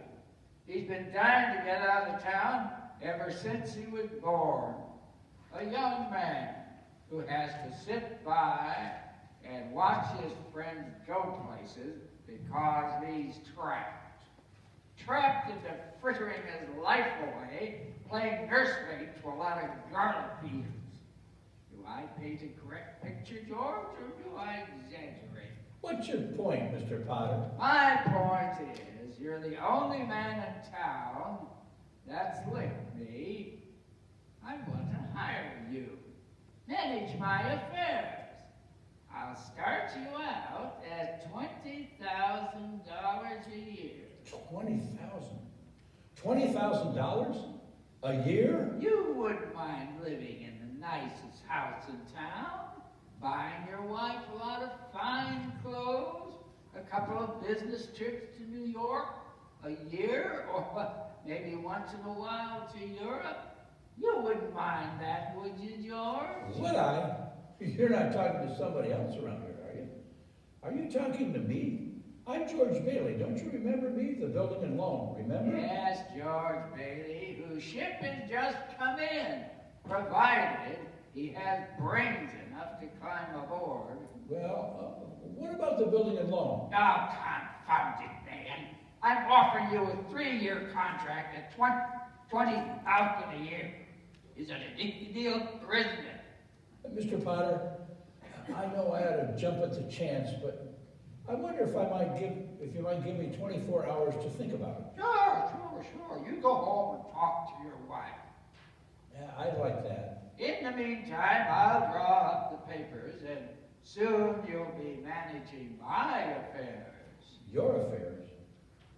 Speaker 11: He's been dying to get out of town ever since he was born. A young man who has to sit by and watch his friends go places because he's trapped. Trapped into frittering his life away, playing nursemaid to a lot of garlic beans. Do I paint a correct picture, George, or do I exaggerate?
Speaker 7: What's your point, Mr. Potter?
Speaker 11: My point is, you're the only man in town that's licked me. I want to hire you. Manage my affairs. I'll start you out at $20,000 a year.
Speaker 7: 20,000? $20,000 a year?
Speaker 11: You wouldn't mind living in the nicest house in town, buying your wife a lot of fine clothes, a couple of business trips to New York a year, or maybe once in a while to Europe. You wouldn't mind that, would you, George?
Speaker 7: Would I? You're not talking to somebody else around here, are you? Are you talking to me? I'm George Bailey. Don't you remember me? The building and loan, remember?
Speaker 11: Yes, George Bailey, whose ship has just come in, provided he has brains enough to climb aboard.
Speaker 7: Well, what about the building and loan?
Speaker 11: Oh, confound it, man. I'm offering you a 3-year contract at $20,000 a year. Is it a big deal, or isn't it?
Speaker 7: Mr. Potter, I know I ought to jump at the chance, but I wonder if you might give me 24 hours to think about it.
Speaker 11: Sure. You go home and talk to your wife.
Speaker 7: Yeah, I'd like that.
Speaker 11: In the meantime, I'll draw up the papers, and soon you'll be managing my affairs.
Speaker 7: Your affairs?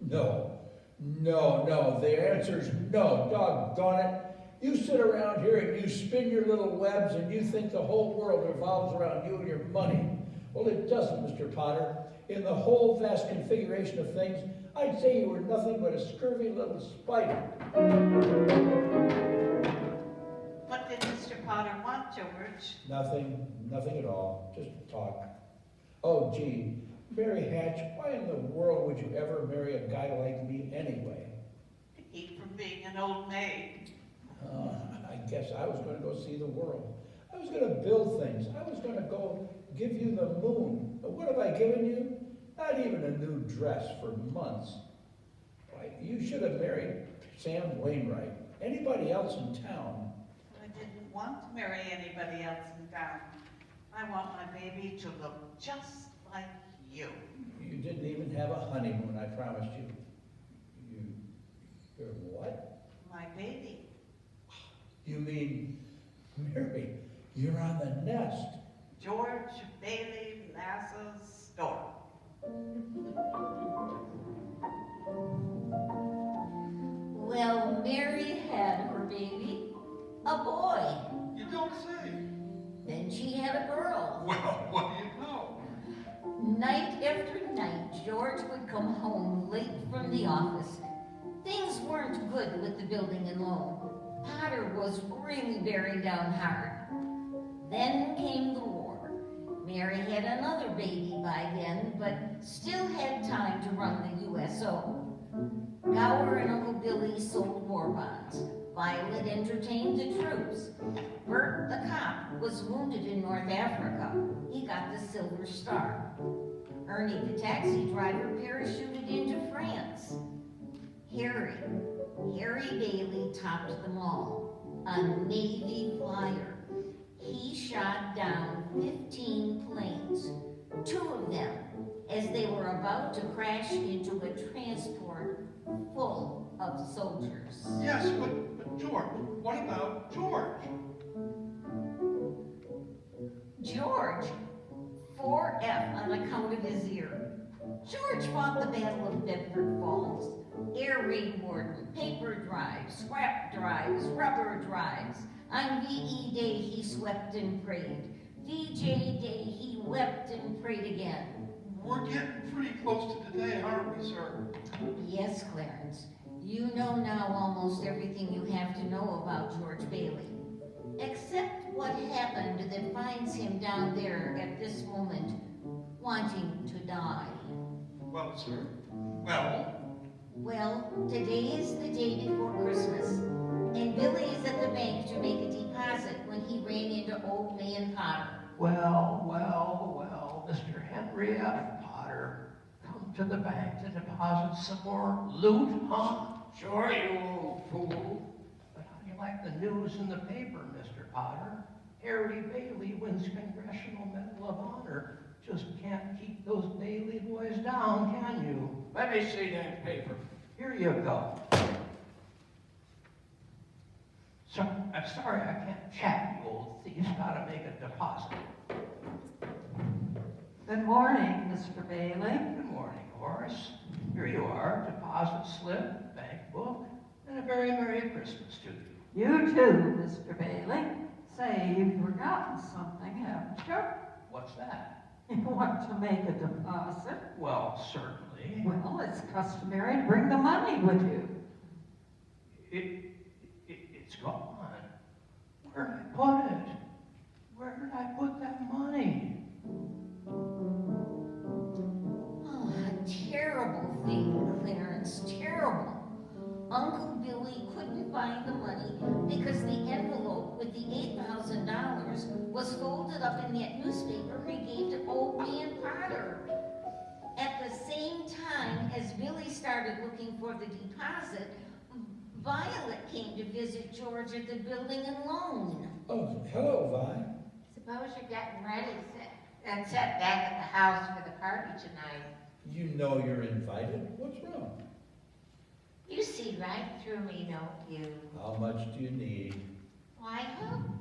Speaker 7: No. The answer's no. Doggone it. You sit around here and you spin your little webs and you think the whole world revolves around you and your money. Well, it doesn't, Mr. Potter. In the whole vast configuration of things, I'd say you were nothing but a scurvy little spider.
Speaker 2: What did Mr. Potter want, George?
Speaker 7: Nothing at all. Just talk. Oh, gee, Mary Hatch, why in the world would you ever marry a guy like me anyway?
Speaker 2: To keep from being an old maid.
Speaker 7: I guess I was going to go see the world. I was going to build things. I was going to go give you the moon. But what have I given you? Not even a new dress for months. Why, you should have married Sam Wainwright. Anybody else in town.
Speaker 2: I didn't want to marry anybody else in town. I want my baby to look just like you.
Speaker 7: You didn't even have a honeymoon, I promised you. You're what?
Speaker 2: My baby.
Speaker 7: You mean, Mary, you're on the nest.
Speaker 2: George Bailey Lassa's store.
Speaker 1: Well, Mary had her baby, a boy.
Speaker 6: You don't say.
Speaker 1: Then she had a girl.
Speaker 6: Well, what do you know?
Speaker 1: Night after night, George would come home late from the office. Things weren't good with the building and loan. Potter was really bearing down hard. Then came the war. Mary had another baby by then, but still had time to run the USO. Gower and Uncle Billy sold war bonds. Violet entertained the troops. Bert, the cop, was wounded in North Africa. He got the Silver Star. Ernie, the taxi driver, parachuted into France. Harry Bailey topped them all, a Navy flyer. He shot down 15 planes, 2 of them as they were about to crash into a transport full of soldiers.
Speaker 6: Yes, but George, what about George?
Speaker 1: George, 4F on account of his ear. George fought the Battle of Bedford Falls, air raid warden, paper drives, scrap drives, rubber drives. On VE Day he swept and prayed. VJ Day he wept and prayed again.
Speaker 6: We're getting pretty close to today, aren't we, sir?
Speaker 1: Yes, Clarence, you know now almost everything you have to know about George Bailey. Except what happened that finds him down there at this moment, wanting to die.
Speaker 6: Well, sir. Well,
Speaker 1: Well, today is the day before Christmas, and Billy is at the bank to make a deposit when he ran into old man Potter.
Speaker 8: Well, Mr. Henry F. Potter, come to the bank to deposit some more loot, huh?
Speaker 4: Sure, you old fool.
Speaker 8: But how do you like the news in the paper, Mr. Potter? Harry Bailey wins Congressional Medal of Honor. Just can't keep those Bailey boys down, can you?
Speaker 4: Let me see that paper.
Speaker 8: Here you go. So, I'm sorry I can't chat, you old thief. Gotta make a deposit.
Speaker 2: Good morning, Mr. Bailey.
Speaker 8: Good morning, Horace. Here you are, deposit slip, bank book, and a very Merry Christmas to you.
Speaker 2: You too, Mr. Bailey. Say, you've forgotten something, haven't you?
Speaker 8: What's that?
Speaker 2: You want to make a deposit?
Speaker 8: Well, certainly.
Speaker 2: Well, it's customary to bring the money with you.
Speaker 8: It's gone. Where did I put it? Where did I put that money?
Speaker 1: Oh, a terrible thing, Clarence, terrible. Uncle Billy couldn't find the money because the envelope with the $8,000 was folded up in that newspaper he gave to old man Potter. At the same time as Billy started looking for the deposit, Violet came to visit George at the building and loan.
Speaker 7: Oh, hello, Vi.
Speaker 5: Suppose you're getting ready and set back at the house for the party tonight.
Speaker 7: You know you're invited. What's wrong?
Speaker 5: You see right through me, don't you?
Speaker 7: How much do you need?
Speaker 5: Why,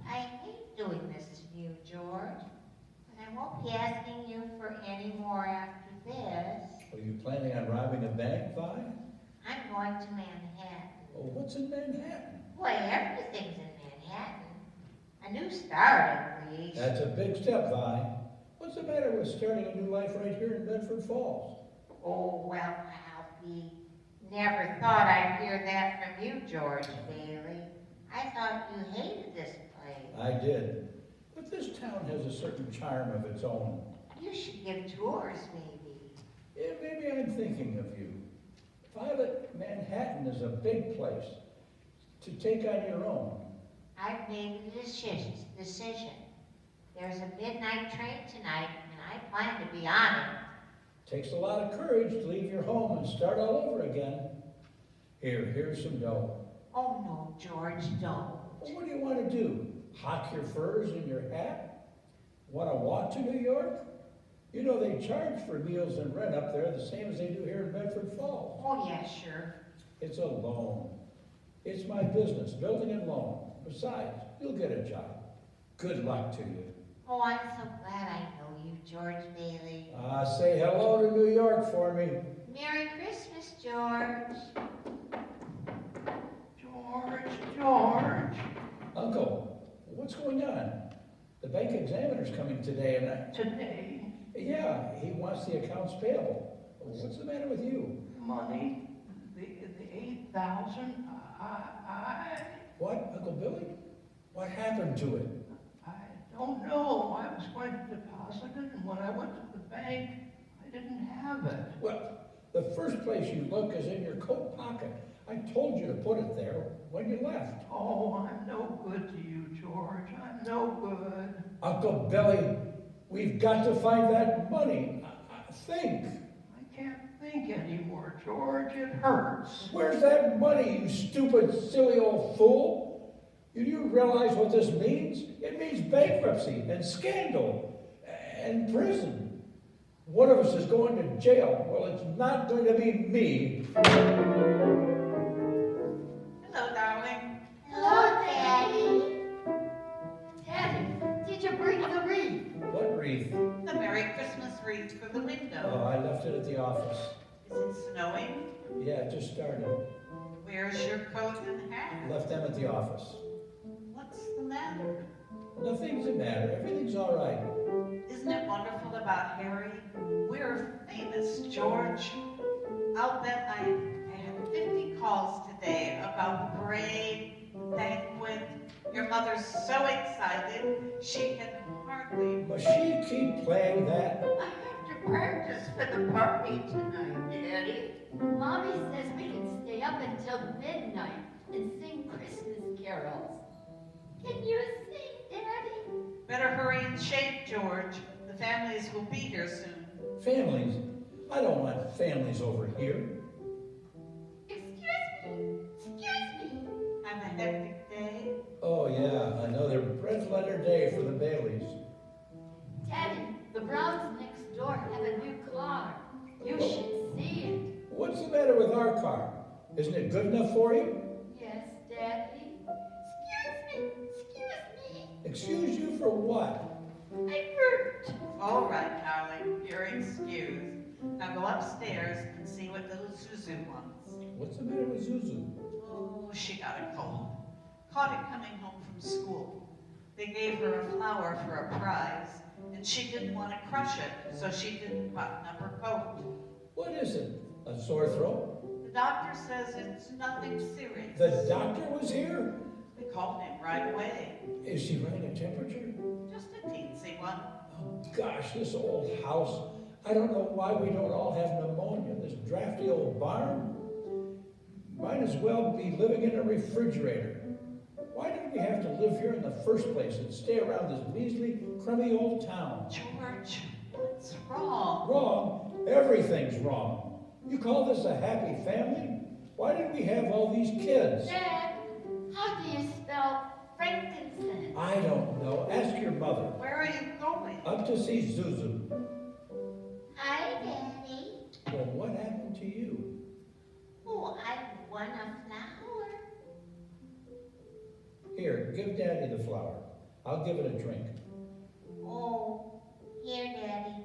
Speaker 5: I hate doing this to you, George. But I won't be asking you for any more after this.
Speaker 7: Are you planning on robbing a bank, Vi?
Speaker 5: I'm going to Manhattan.
Speaker 7: Oh, what's in Manhattan?
Speaker 5: Boy, everything's in Manhattan. A new start, at least.
Speaker 7: That's a big step, Vi. What's the matter with starting a new life right here in Bedford Falls?
Speaker 5: Oh, well, I'll be. Never thought I'd hear that from you, George Bailey. I thought you hated this place.
Speaker 7: I did. But this town has a certain charm of its own.
Speaker 5: You should give tours, maybe.
Speaker 7: Yeah, maybe I'm thinking of you. Violet, Manhattan is a big place to take on your own.
Speaker 5: I've made the decision. There's a midnight train tonight, and I plan to be on it.
Speaker 7: Takes a lot of courage to leave your home and start all over again. Here's some dough.
Speaker 5: Oh, no, George, don't.
Speaker 7: Well, what do you want to do? Hock your furs in your hat? Want to walk to New York? You know they charge for meals and rent up there the same as they do here in Bedford Falls.
Speaker 5: Oh, yeah, sure.
Speaker 7: It's a loan. It's my business, building and loan. Besides, you'll get a job. Good luck to you.
Speaker 5: Oh, I'm so glad I know you, George Bailey.
Speaker 7: Say hello to New York for me.
Speaker 5: Merry Christmas, George.
Speaker 8: George.
Speaker 7: Uncle, what's going on? The bank examiner's coming today and
Speaker 8: Today,
Speaker 7: yeah, he wants the accounts payable. What's the matter with you?
Speaker 8: money, the 8,000,
Speaker 7: What, Uncle Billy? What happened to it?
Speaker 8: I don't know. I was going to deposit it, and when I went to the bank, I didn't have it.
Speaker 7: Well, the first place you look is in your coat pocket. I told you to put it there when you left.
Speaker 8: Oh, I'm no good to you, George. I'm no good.
Speaker 7: Uncle Billy, we've got to find that money. Think.
Speaker 8: I can't think anymore, George. It hurts.
Speaker 7: Where's that money, you stupid, silly old fool? Do you realize what this means? It means bankruptcy and scandal and prison. One of us is going to jail. Well, it's not going to be me.
Speaker 2: Hello, darling.
Speaker 5: Hello, Daddy.
Speaker 10: Daddy, did you bring the wreath?
Speaker 7: What wreath?
Speaker 2: The Merry Christmas wreath for the
Speaker 7: Oh,
Speaker 2: window.
Speaker 7: I left it at the office.
Speaker 2: Is it snowing?
Speaker 7: Yeah, it just started.
Speaker 2: Where's your coat and hat?
Speaker 7: Left them at the office.
Speaker 2: What's the matter?
Speaker 7: Nothing's the matter. Everything's all right.
Speaker 2: Isn't it wonderful about Harry? We're famous, George. I'll bet I had 50 calls today about the parade, banquet. Your mother's so excited, she can hardly.
Speaker 7: Must she keep playing that?
Speaker 3: I have to practice for the party tonight, Daddy.
Speaker 10: Mommy says we can stay up until midnight and sing Christmas carols. Can you sing, Daddy?
Speaker 2: Better hurry and shave, George. The families will be here soon.
Speaker 7: Families? I don't want families over here.
Speaker 10: Excuse me.
Speaker 2: Have a hectic day.
Speaker 7: Oh yeah, another red letter day for the Baileys.
Speaker 10: Daddy, the Browns next door have a new car. You should see it.
Speaker 7: What's the matter with our car? Isn't it good enough for you?
Speaker 10: Yes, Daddy. Excuse me.
Speaker 7: Excuse you for what?
Speaker 10: I burped.
Speaker 2: All right, darling, you're excused. Now go upstairs and see what little Suzu wants.
Speaker 7: What's the matter with Zuzu?
Speaker 2: Oh, she got a cold. Caught it coming home from school. They gave her a flower for a prize, and she didn't want to crush it, so she didn't button up her coat.
Speaker 7: What is it? A sore throat?
Speaker 2: The doctor says it's nothing serious.
Speaker 7: The doctor was here?
Speaker 2: We called him right away.
Speaker 7: Is she running a temperature?
Speaker 2: Just a teensy one.
Speaker 7: Oh gosh, this old house. I don't know why we don't all have pneumonia. This drafty old barn. Might as well be living in a refrigerator. Why did we have to live here in the first place and stay around this measly, crummy old town?
Speaker 2: George, what's wrong?
Speaker 7: Wrong? Everything's wrong. You call this a happy family? Why did we have all these kids?
Speaker 10: Dad, how do you spell frankincense?
Speaker 7: I don't know. Ask your mother.
Speaker 2: Where are you going?
Speaker 7: Up to see Zuzu.
Speaker 5: Hi, Daddy.
Speaker 7: Well, what happened to you?
Speaker 5: Oh, I won a flower.
Speaker 7: Here, give Daddy the flower. I'll give it a drink.
Speaker 5: Oh, here, Daddy.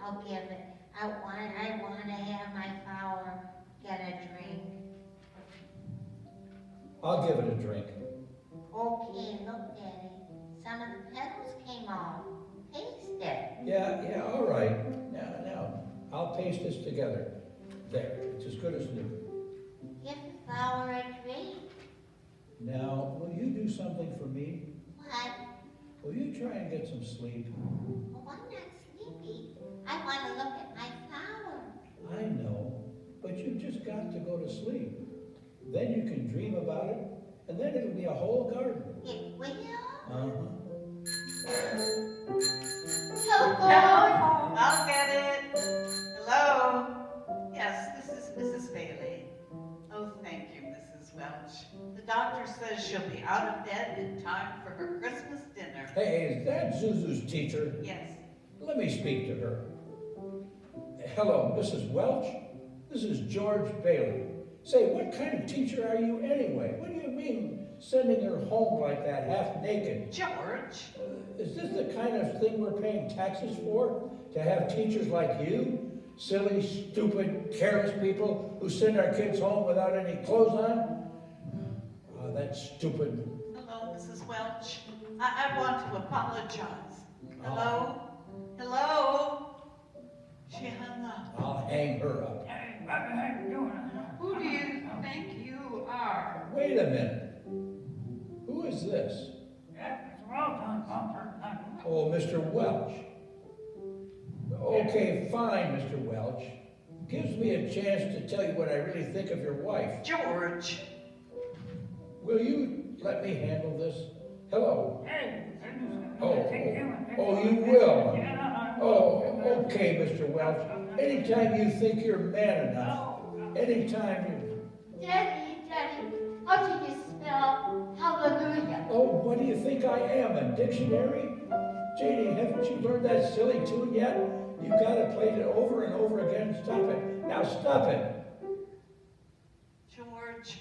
Speaker 5: I'll give it. I want to have my flower. Get a drink.
Speaker 7: I'll give it a drink.
Speaker 5: Okay, look, Daddy. Some of the petals came off. Taste it.
Speaker 7: Yeah, all right. Now, I'll paste this together. There, it's as good as new.
Speaker 5: Give the flower a drink.
Speaker 7: Now, will you do something for me?
Speaker 5: What?
Speaker 7: Will you try and get some sleep?
Speaker 5: Oh, I'm not sleepy. I want to look at my flower.
Speaker 7: I know, but you've just got to go to sleep. Then you can dream about it, and then it'll be a whole garden.
Speaker 5: It will?
Speaker 7: Uh-huh.
Speaker 5: Telephone!
Speaker 2: I'll get it. Hello? Yes, this is Mrs. Bailey. Oh, thank you, Mrs. Welch. The doctor says she'll be out of bed in time for her Christmas dinner.
Speaker 7: Hey, is that Zuzu's teacher?
Speaker 2: Yes.
Speaker 7: Let me speak to her. Hello, Mrs. Welch? This is George Bailey. Say, what kind of teacher are you anyway? What do you mean sending her home like that, half naked?
Speaker 2: George?
Speaker 7: Is this the kind of thing we're paying taxes for? To have teachers like you? Silly, stupid, careless people who send our kids home without any clothes on? Oh, that's stupid.
Speaker 2: Hello, Mrs. Welch. I want to apologize. Hello? Hello? She hung up.
Speaker 7: I'll hang her up.
Speaker 4: Hey, what the heck are you doing?
Speaker 12: Who do you think you are?
Speaker 7: Wait a minute. Who is this?
Speaker 4: Yeah, it's well done, Bumper.
Speaker 7: Oh, Mr. Welch. Okay, fine, Mr. Welch. Gives me a chance to tell you what I really think of your wife.
Speaker 2: George?
Speaker 7: Will you let me handle this? Hello.
Speaker 4: Hey,
Speaker 7: Oh, you will. Oh, okay, Mr. Welch. Anytime you think you're man enough, anytime you...
Speaker 5: Daddy, how do you spell hallelujah?
Speaker 7: Oh, what do you think I am, a dictionary? Janie, haven't you learned that silly tune yet? You've got to play it over and over again. Stop it. Now stop it.
Speaker 2: George,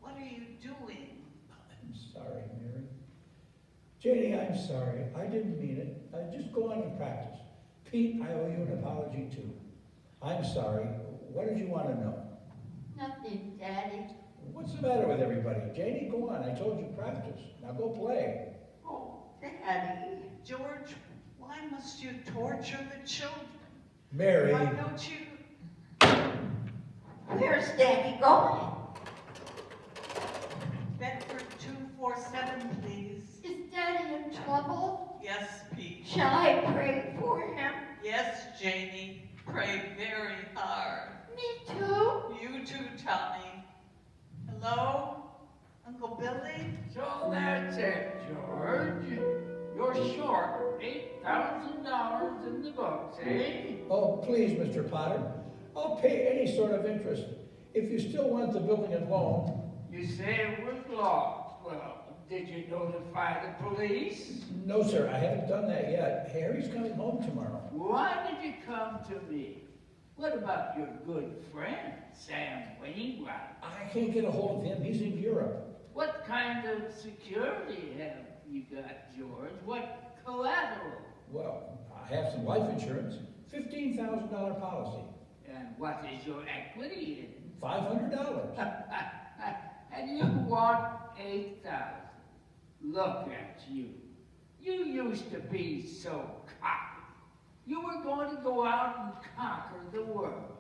Speaker 2: what are you doing?
Speaker 7: I'm sorry, Mary. Janie, I'm sorry. I didn't mean it. Just go on and practice. Pete, I owe you an apology too. I'm sorry. What did you want to know?
Speaker 5: Nothing, Daddy.
Speaker 7: What's the matter with everybody? Janie, go on. I told you practice. Now go play.
Speaker 3: Oh, Daddy.
Speaker 2: George, why must you torture the children?
Speaker 7: Mary.
Speaker 2: Why don't you?
Speaker 3: Where's Daddy going?
Speaker 2: Bedford 247, please.
Speaker 5: Is Daddy in trouble?
Speaker 2: Yes, Pete.
Speaker 5: Shall I pray for him?
Speaker 2: Yes, Janie. Pray very hard.
Speaker 5: Me too.
Speaker 2: You too, Tommy. Hello? Uncle Billy?
Speaker 11: So that's it, George. You're short $8,000 in the books, eh?
Speaker 7: Oh, please, Mr. Potter. I'll pay any sort of interest. If you still want the building and loan.
Speaker 11: You say it was lost. Well, did you notify the police?
Speaker 7: No, sir, I haven't done that yet. Harry's coming home tomorrow.
Speaker 11: Why did you come to me? What about your good friend, Sam Wainwright?
Speaker 7: I can't get a hold of him. He's in Europe.
Speaker 11: What kind of security have you got, George? What collateral?
Speaker 7: Well, I have some life insurance. $15,000 policy.
Speaker 11: And what is your equity in?
Speaker 7: $500.
Speaker 11: And you want 8,000. Look at you. You used to be so cocky. You were going to go out and conquer the world.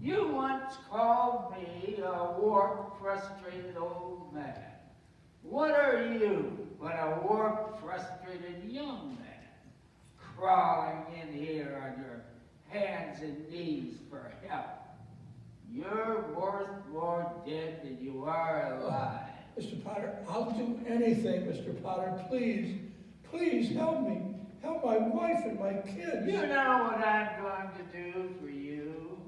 Speaker 11: You once called me a work-frustrated old man. What are you but a work-frustrated young man, crawling in here on your hands and knees for help? You're worth more dead than you are alive.
Speaker 7: Mr. Potter, I'll do anything, Mr. Potter. Please, please help me. Help my wife and my kids.
Speaker 11: You know what I'm going to do for you?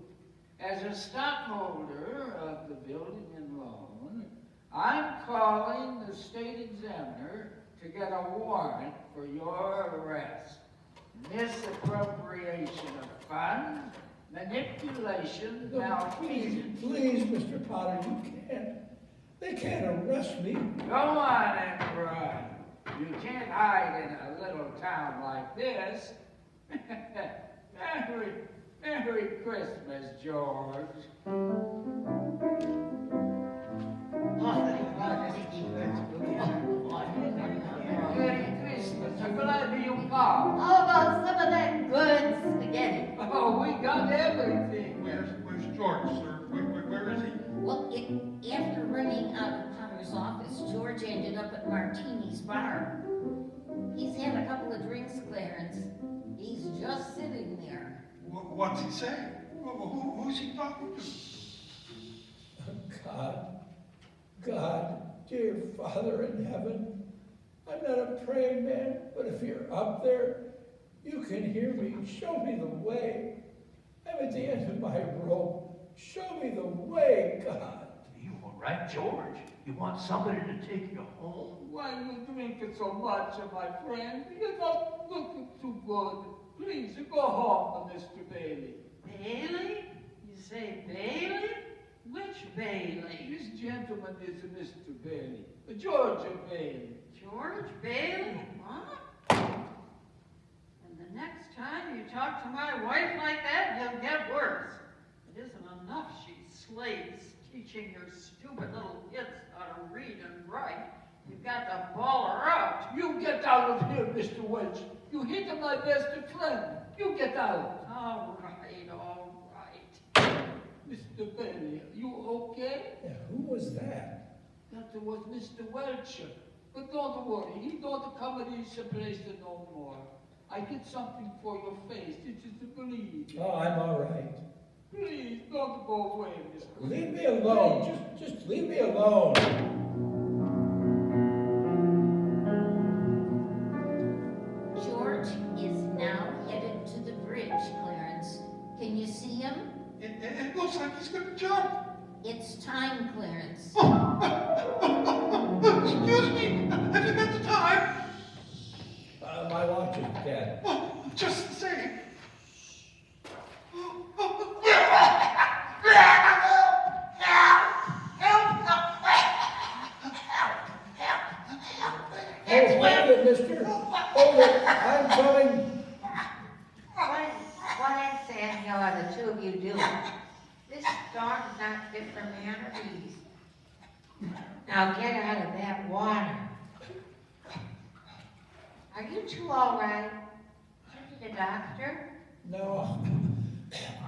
Speaker 11: As a stockholder of the building and loan, I'm calling the state examiner to get a warrant for your arrest. Misappropriation of funds, manipulation,
Speaker 7: No,
Speaker 11: malfeasance.
Speaker 7: please, Mr. Potter, you can't. They can't arrest me.
Speaker 11: Go on and run. You can't hide in a little town like this. Merry Christmas, George. Merry Christmas. I'm glad you called.
Speaker 10: How about some of that good spaghetti?
Speaker 11: Oh, we got everything.
Speaker 6: Where's George, sir? Where is he?
Speaker 1: Well, after running out of Potter's office, George ended up at Martini's bar. He's had a couple of drinks, Clarence. He's just sitting there.
Speaker 6: What's he saying? Who's he talking to?
Speaker 7: God, dear Father in heaven, I'm not a praying man, but if you're up there, you can hear me. Show me the way. I'm at the end of my rope. Show me the way, God.
Speaker 8: You all right, George? You want somebody to take you home?
Speaker 11: Why are you drinking so much, my friend? You're not looking too good. Please, go home, Mr. Bailey.
Speaker 2: Bailey? You say Bailey? Which Bailey?
Speaker 11: This gentleman is Mr. Bailey, Georgia Bailey.
Speaker 2: George Bailey? Huh? And the next time you talk to my wife like that, you'll get worse. It isn't enough she's slaves teaching your stupid little kids how to read and write. You've got to ball her out.
Speaker 11: You get out of here, Mr. Welch. You hit my best friend. You get out.
Speaker 2: All right, all right.
Speaker 11: Mr. Bailey, you okay?
Speaker 7: Yeah, who was that?
Speaker 11: That was Mr. Welch. But don't worry, he don't come at this place no more. I get something for your face. It is a bleed.
Speaker 7: Oh, I'm all right.
Speaker 11: Please, don't go away, Mr.
Speaker 7: Leave me alone. Just leave me alone.
Speaker 1: George is now headed to the bridge, Clarence. Can you
Speaker 5: for manatees. Now get out of that water. Are you two all right? Do you need a doctor?
Speaker 7: No,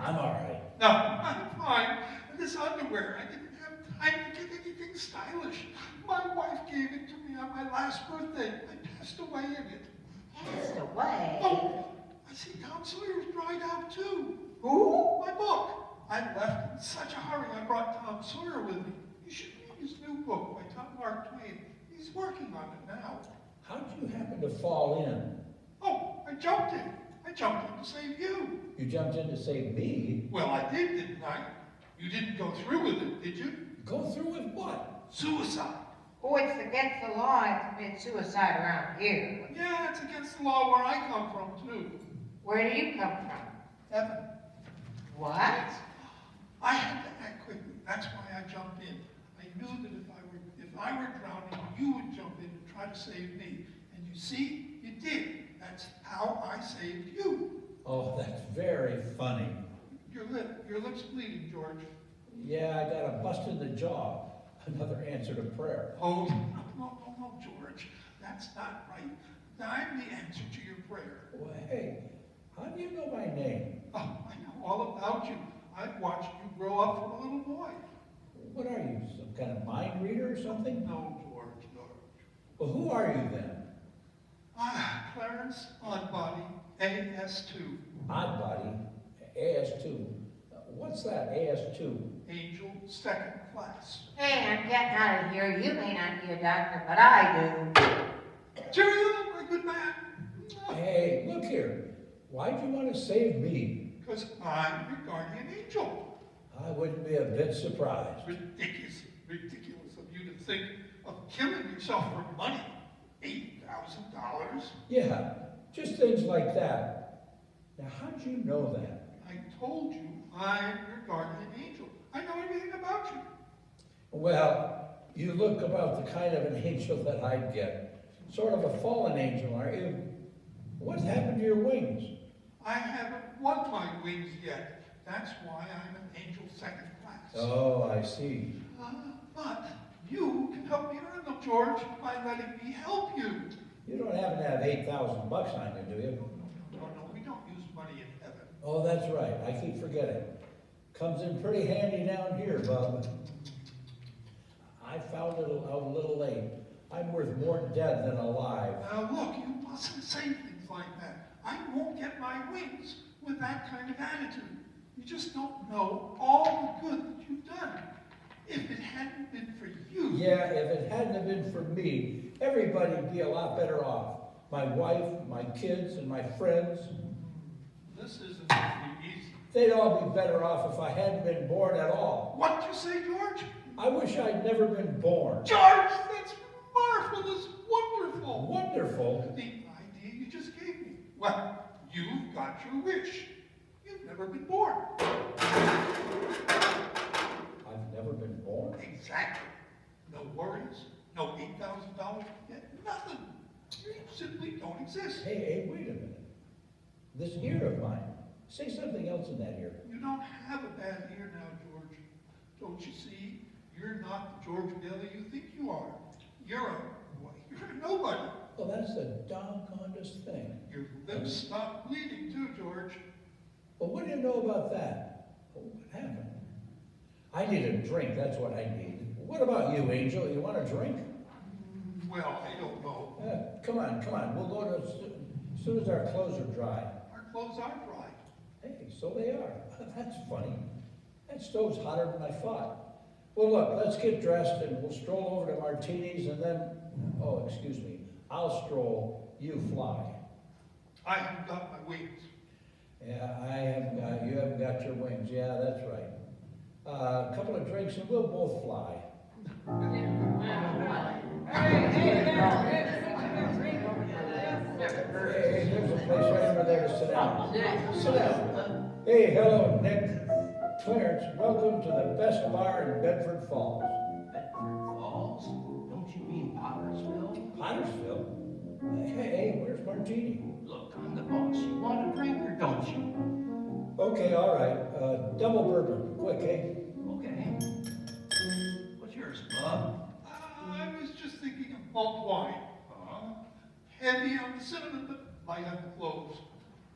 Speaker 7: I'm all right.
Speaker 6: No, I'm fine. This underwear, I didn't have time to get anything stylish. My wife gave it to me on my last birthday. I passed away in it.
Speaker 5: Passed away?
Speaker 6: Oh, I see Tom Sawyer's dried out too.
Speaker 5: Who?
Speaker 6: My book. I left in such a hurry I brought Tom Sawyer with me. You should read his new book by Tom Mark Twain. He's working on it now.
Speaker 7: How'd you happen to fall in?
Speaker 6: Oh, I jumped in. I jumped in to save you.
Speaker 7: You jumped in to save me?
Speaker 6: Well, I did, didn't I? You didn't go through with it, did you?
Speaker 7: Go through with what?
Speaker 6: Suicide.
Speaker 5: Oh, it's against the law to commit suicide around here.
Speaker 6: Yeah, it's against the law where I come from, too.
Speaker 5: Where do you come from?
Speaker 6: Heaven.
Speaker 5: What?
Speaker 6: I had to act quickly. That's why I jumped in. I knew that if I were drowning, you would jump in and try to save me. And you see, you did. That's how I saved you.
Speaker 7: Oh, that's very funny.
Speaker 6: Your lips bleeding, George.
Speaker 7: Yeah, I got a bust in the jaw. Another answer to prayer.
Speaker 6: Oh, no, George. That's not right. I'm the answer to your prayer.
Speaker 7: Well, hey, how do you know my name?
Speaker 6: Oh, I know all about you. I've watched you grow up from a little boy.
Speaker 7: What are you, some kind of mind reader or something?
Speaker 6: No, George.
Speaker 7: Well, who are you then?
Speaker 6: Clarence Oddbody, AS2.
Speaker 7: Oddbody, AS2. What's that, AS2?
Speaker 6: Angel second class.
Speaker 5: Hey, I'm getting out of here. You may not be a doctor, but I do.
Speaker 6: Cheerio, my good man.
Speaker 7: Hey, look here. Why'd you want to save me?
Speaker 6: Because I'm your guardian angel.
Speaker 7: I wouldn't be a bit surprised.
Speaker 6: Ridiculous of you to think of killing yourself for money. $8,000.
Speaker 7: Yeah, just things like that. Now, how'd you know that?
Speaker 6: I told you I'm your guardian angel. I know everything about you.
Speaker 7: Well, you look about the kind of an angel that I'd get. Sort of a fallen angel, aren't you? What happened to your wings?
Speaker 6: I haven't won my wings yet. That's why I'm an angel second class.
Speaker 7: Oh, I see.
Speaker 6: But you can help me earn them, George, by letting me help you.
Speaker 7: You don't happen to have $8,000 on you, do you?
Speaker 6: No, we don't use money in heaven.
Speaker 7: Oh, that's right. I keep forgetting. Comes in pretty handy down here, bub. I found it a little late. I'm worth more dead than alive.
Speaker 6: Now look, you mustn't say things like that. I won't get my wings with that kind of attitude. You just don't know all the good that you've done. If it hadn't been for you...
Speaker 7: Yeah, if it hadn't have been for me, everybody'd be a lot better off. My wife, my kids, and my friends.
Speaker 6: This isn't going to be easy.
Speaker 7: They'd all be better off if I hadn't been born at all.
Speaker 6: What'd you say, George?
Speaker 7: I wish I'd never been born.
Speaker 6: George, that's marvelous, wonderful.
Speaker 7: Wonderful?
Speaker 6: The idea you just gave me. Well, you've got your wish. You've never been born.
Speaker 7: I've never been born?
Speaker 6: Exactly. No worries, no $8,000 yet, nothing. You simply don't exist.
Speaker 7: Hey, wait a minute. This ear of mine. Say something else in that ear.
Speaker 6: You don't have a bad ear now, George. Don't you see? You're not the George Bailey you think you are. You're a nobody.
Speaker 7: Well, that's the doggonedest thing.
Speaker 6: Your lips stop bleeding too, George.
Speaker 7: Well, what do you know about that? Oh, what happened? I need a drink, that's what I need. What about you, Angel? You want a drink?
Speaker 6: Well, I don't know.
Speaker 7: Come on. We'll go to as soon as our clothes are dry.
Speaker 6: Our clothes are dry.
Speaker 7: Hey, so they are. That's funny. That stove's hotter than I thought. Well, look, let's get dressed and we'll stroll over to Martini's and then, oh, excuse me, I'll stroll, you fly.
Speaker 6: I haven't got my wings.
Speaker 7: Yeah, you haven't got your wings. Yeah, that's right. A couple of drinks and we'll both fly. Hey, there's a place right over there to sit down. Sit down. Hey, hello, Nick. Clarence, welcome to the best bar in Bedford Falls.
Speaker 8: Bedford Falls? Don't you mean Pottersville?
Speaker 7: Pottersville? Hey, where's Martini?
Speaker 8: Look, I'm the boss. You want a drink or don't you?
Speaker 7: Okay, all right. Double bourbon, quick, eh?
Speaker 8: Okay.
Speaker 6: malt wine.
Speaker 8: Huh?
Speaker 6: Heavy on the cinnamon, but light on the cloves.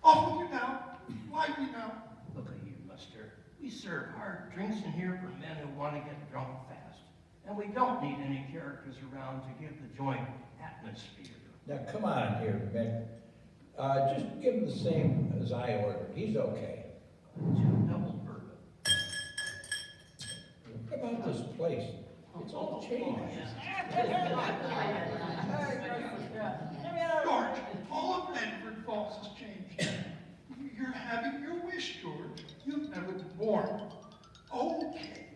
Speaker 6: Off with you now. Lively now.
Speaker 8: Look at you, mister. We serve hard drinks in here for men who want to get drunk fast. And we don't need any characters around to give the joint atmosphere.
Speaker 7: Now, come on here, Mick. Just give him the same as I ordered. He's okay.
Speaker 8: 2 double bourbon.
Speaker 7: What about this place? It's all changed.
Speaker 6: George, all of Bedford Falls has changed. You're having your wish, George. You've never been born. Okay,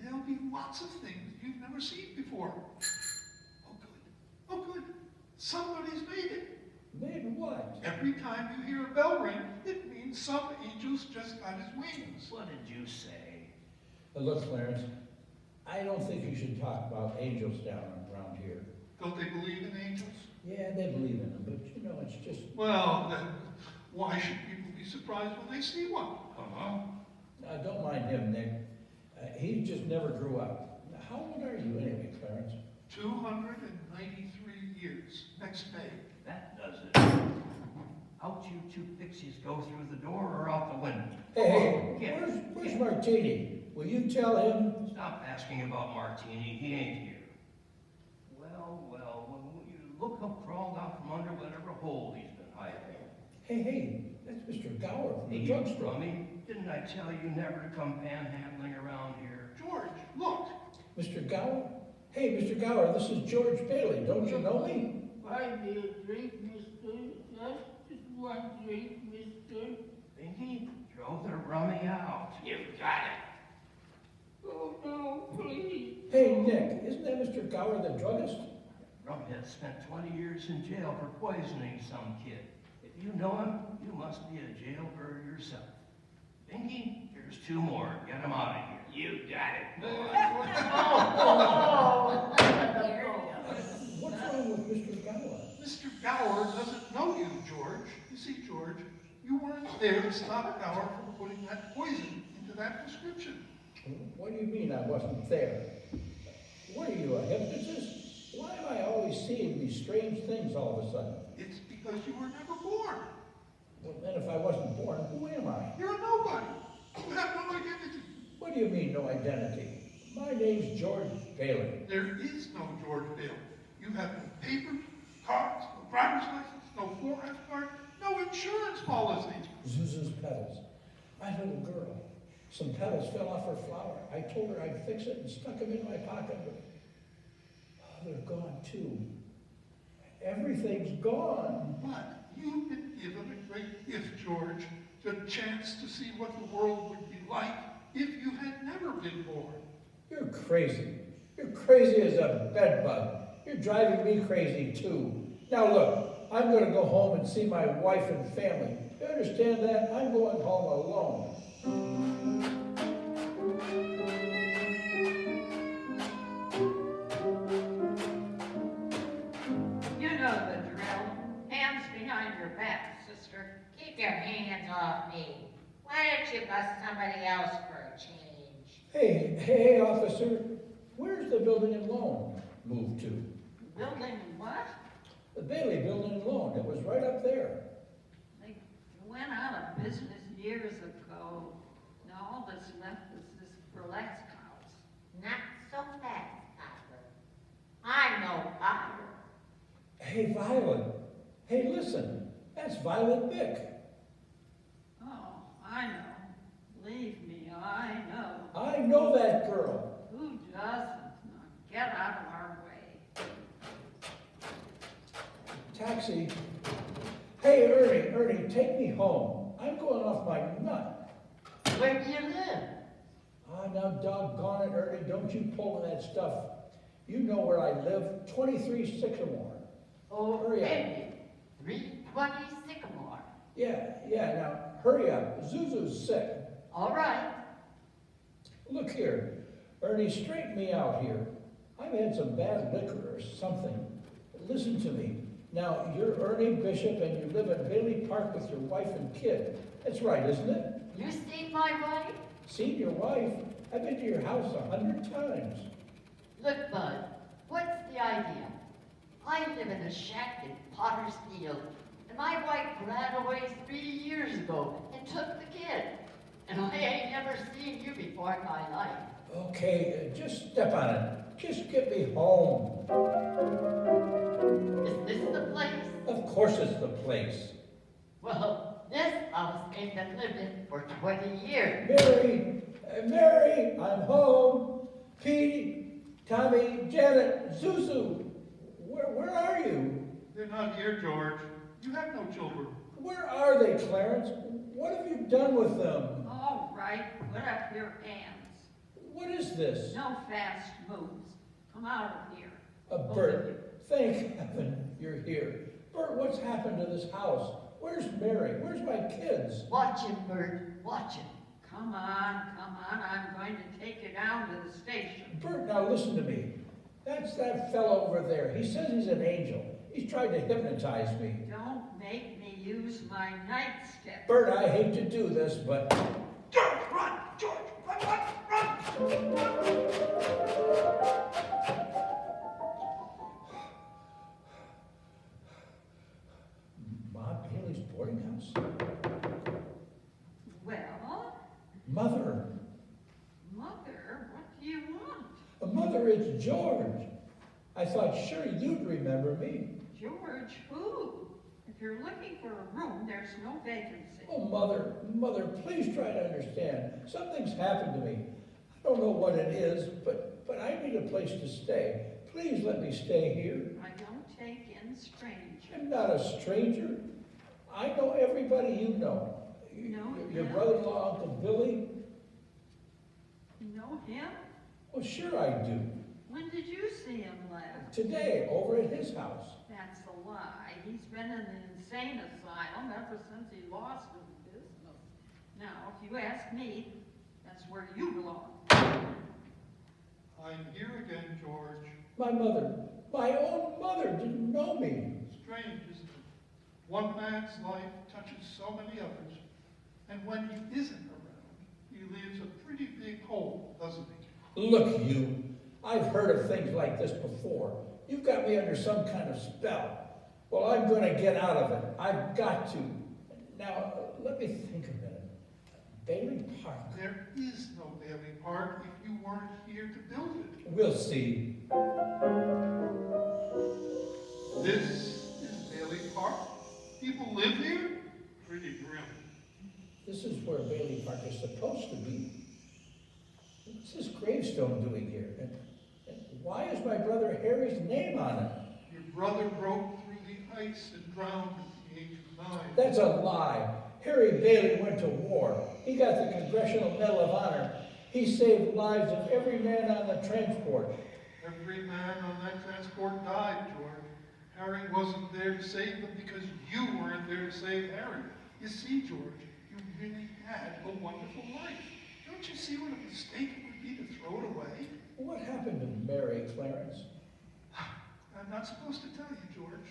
Speaker 6: there'll be lots of things you've never seen before. Oh, good. Oh, good. Somebody's made it.
Speaker 7: Made what?
Speaker 6: Every time you hear a bell ring, it means some angel's just got his wings.
Speaker 8: What did you say?
Speaker 7: Look, Clarence, I don't think you should talk about angels down around here.
Speaker 6: Don't they believe in angels?
Speaker 7: Yeah, they believe in them, but you know, it's just...
Speaker 6: Well, then, why should people be surprised when they see one?
Speaker 8: Uh-huh.
Speaker 7: Don't mind him, Nick. He just never grew up. Now, how old are you anyway, Clarence?
Speaker 6: 293 years, next May.
Speaker 8: That does it. Out you 2 pixies go through the door or out the window?
Speaker 7: Hey,
Speaker 8: Get
Speaker 7: where's Martini? Will you tell him?
Speaker 8: Stop asking about Martini. He ain't here. Well, when you look who crawled out from under whatever hole he's been hiding.
Speaker 7: Hey, that's Mr. Gower from the
Speaker 8: Hey,
Speaker 7: drugstore.
Speaker 8: Rummy, didn't I tell you never to come panhandling around here?
Speaker 6: George, look.
Speaker 7: Mr. Gower? Hey, Mr. Gower, this is George Bailey. Don't you know me?
Speaker 11: Buy me a drink, mister. Just one drink, mister.
Speaker 8: Binky, throw the rummy out.
Speaker 4: You got it.
Speaker 11: Oh, no, please.
Speaker 7: Hey, Nick, isn't that Mr. Gower, the druggist?
Speaker 8: Rumhead spent 20 years in jail for poisoning some kid. If you know him, you must be a jailbird yourself. Binky, here's 2 more. Get him out of here.
Speaker 4: You got it, boy.
Speaker 7: What's wrong with Mr. Gower?
Speaker 6: Mr. Gower doesn't know you, George. You see, George, you weren't there to stop Gower from putting that poison into that prescription.
Speaker 7: What do you mean I wasn't there? What are you, a hypnotist? Why am I always seeing these strange things all of a sudden?
Speaker 6: It's because you were never born.
Speaker 7: Well, then if I wasn't born, who am I?
Speaker 6: You're a nobody. You have no identity.
Speaker 7: What do you mean, no identity? My name's George Bailey.
Speaker 6: There is no George Bailey. You have no papers, cards, no driver's license, no 4F card, no insurance policies.
Speaker 7: Zuzu's petals. My little girl. Some petals fell off her flower. I told her I'd fix it and stuck them in my pocket, but they're gone too. Everything's gone.
Speaker 6: But you've been given a great gift, George, the chance to see what the world would be like if you had never been born.
Speaker 7: You're crazy. You're crazy as a bedbug. You're driving me crazy too. Now look, I'm going to go home and see my wife and family. You understand that? I'm going home alone.
Speaker 2: You know the drill. Hands behind your back, sister.
Speaker 5: Keep your hands off me. Why don't you bust somebody else for a change?
Speaker 7: Hey, officer. Where's the building and loan moved to?
Speaker 2: Building what?
Speaker 7: The Bailey Building and Loan. It was right up there.
Speaker 2: They went out of business years ago. Now all that's left is this burlesque house.
Speaker 5: Not so fast, Piper. I'm no Piper.
Speaker 7: Hey, Violet. Hey, listen. That's Violet Bick.
Speaker 2: Oh, I know. Believe me, I know.
Speaker 7: I know that girl.
Speaker 2: Who doesn't? Now get out of our way.
Speaker 7: Taxi. Hey, Ernie, take me home. I'm going off my nut.
Speaker 10: Where do you live?
Speaker 7: Ah, now doggone it, Ernie, don't you pull that stuff. You know where I live, 23 Sycamore.
Speaker 10: Oh,
Speaker 7: Hurry up.
Speaker 10: Andy. 320 Sycamore.
Speaker 7: Yeah, now hurry up. Zuzu's sick.
Speaker 10: All right.
Speaker 7: Look here, Ernie, straighten me out here. I've had some bad liquor or something. Listen to me. Now, you're Ernie Bishop and you live at Bailey Park with your wife and kid. That's right, isn't it?
Speaker 10: You seen my wife?
Speaker 7: Seen your wife? I've been to your house 100 times.
Speaker 10: Look, Bud, what's the idea? I live in a shack in Potter's Field, and my wife ran away 3 years ago and took the kid. And I ain't never seen you before in my life.
Speaker 7: Okay, just step on it. Just get me home.
Speaker 10: Is this the place?
Speaker 7: Of course it's the place.
Speaker 10: Well, this house ain't been lived in for 20 years.
Speaker 7: Mary, I'm home. Petey, Tommy, Janet, Zuzu. Where are you?
Speaker 6: They're not here, George. You have no children.
Speaker 7: Where are they, Clarence? What have you done with them?
Speaker 2: All right, put up your hands.
Speaker 7: What is this?
Speaker 2: No fast moves. Come out of here.
Speaker 7: Bert, thank heaven you're here. Bert, what's happened to this house? Where's Mary? Where's my kids?
Speaker 10: Watch him, Bert. Watch him.
Speaker 2: Come on. I'm going to take you down to the station.
Speaker 7: Bert, now listen to me. That's that fellow over there. He says he's an angel. He's tried to hypnotize me.
Speaker 2: Don't make me use my nightstick.
Speaker 7: Bert, I hate to do this, but...
Speaker 6: George, run! George, run!
Speaker 7: Ma Bailey's boarding house?
Speaker 2: Well,
Speaker 7: Mother.
Speaker 2: Mother, what do you want?
Speaker 7: Mother, it's George. I thought sure you'd remember me.
Speaker 2: George, who? If you're looking for a room, there's no vacancy.
Speaker 7: Oh, Mother, please try to understand. Something's happened to me. I don't know what it is, but I need a place to stay. Please let me stay here.
Speaker 2: I don't take in strangers.
Speaker 7: I'm not a stranger. I know everybody you know.
Speaker 2: Know
Speaker 7: Your
Speaker 2: him?
Speaker 7: brother-in-law, Uncle Billy?
Speaker 2: You know him?
Speaker 7: Oh, sure I do.
Speaker 2: When did you see him last?
Speaker 7: Today, over at his house.
Speaker 2: That's a lie. He's been in an insane asylum ever since he lost his business. Now, if you ask me, that's where you belong.
Speaker 6: I'm here again, George.
Speaker 7: My own mother didn't know me.
Speaker 6: Strange, isn't it? One man's life touches so many others, and when he isn't around, he leaves a pretty big hole, doesn't he?
Speaker 7: Look, you. I've heard of things like this before. You've got me under some kind of spell. Well, I'm going to get out of it. I've got to. Now, let me think a minute. Bailey Park.
Speaker 6: There is no Bailey Park if you weren't here to build it.
Speaker 7: We'll see.
Speaker 6: This is Bailey Park. People live here? Pretty grim.
Speaker 7: This is where Bailey Park is supposed to be. What's this gravestone doing here? And why is my brother Harry's name on it?
Speaker 6: Your brother broke through the ice and drowned at the age of 9.
Speaker 7: That's a lie. Harry Bailey went to war. He got the Congressional Medal of Honor. He saved lives of every man on the transport.
Speaker 6: Every man on that transport died, George. Harry wasn't there to save them because you weren't there to save Harry. You see, George, you really had a wonderful life. Don't you see what a mistake it would be to throw it away?
Speaker 7: What happened to Mary, Clarence?
Speaker 6: I'm not supposed to tell you, George.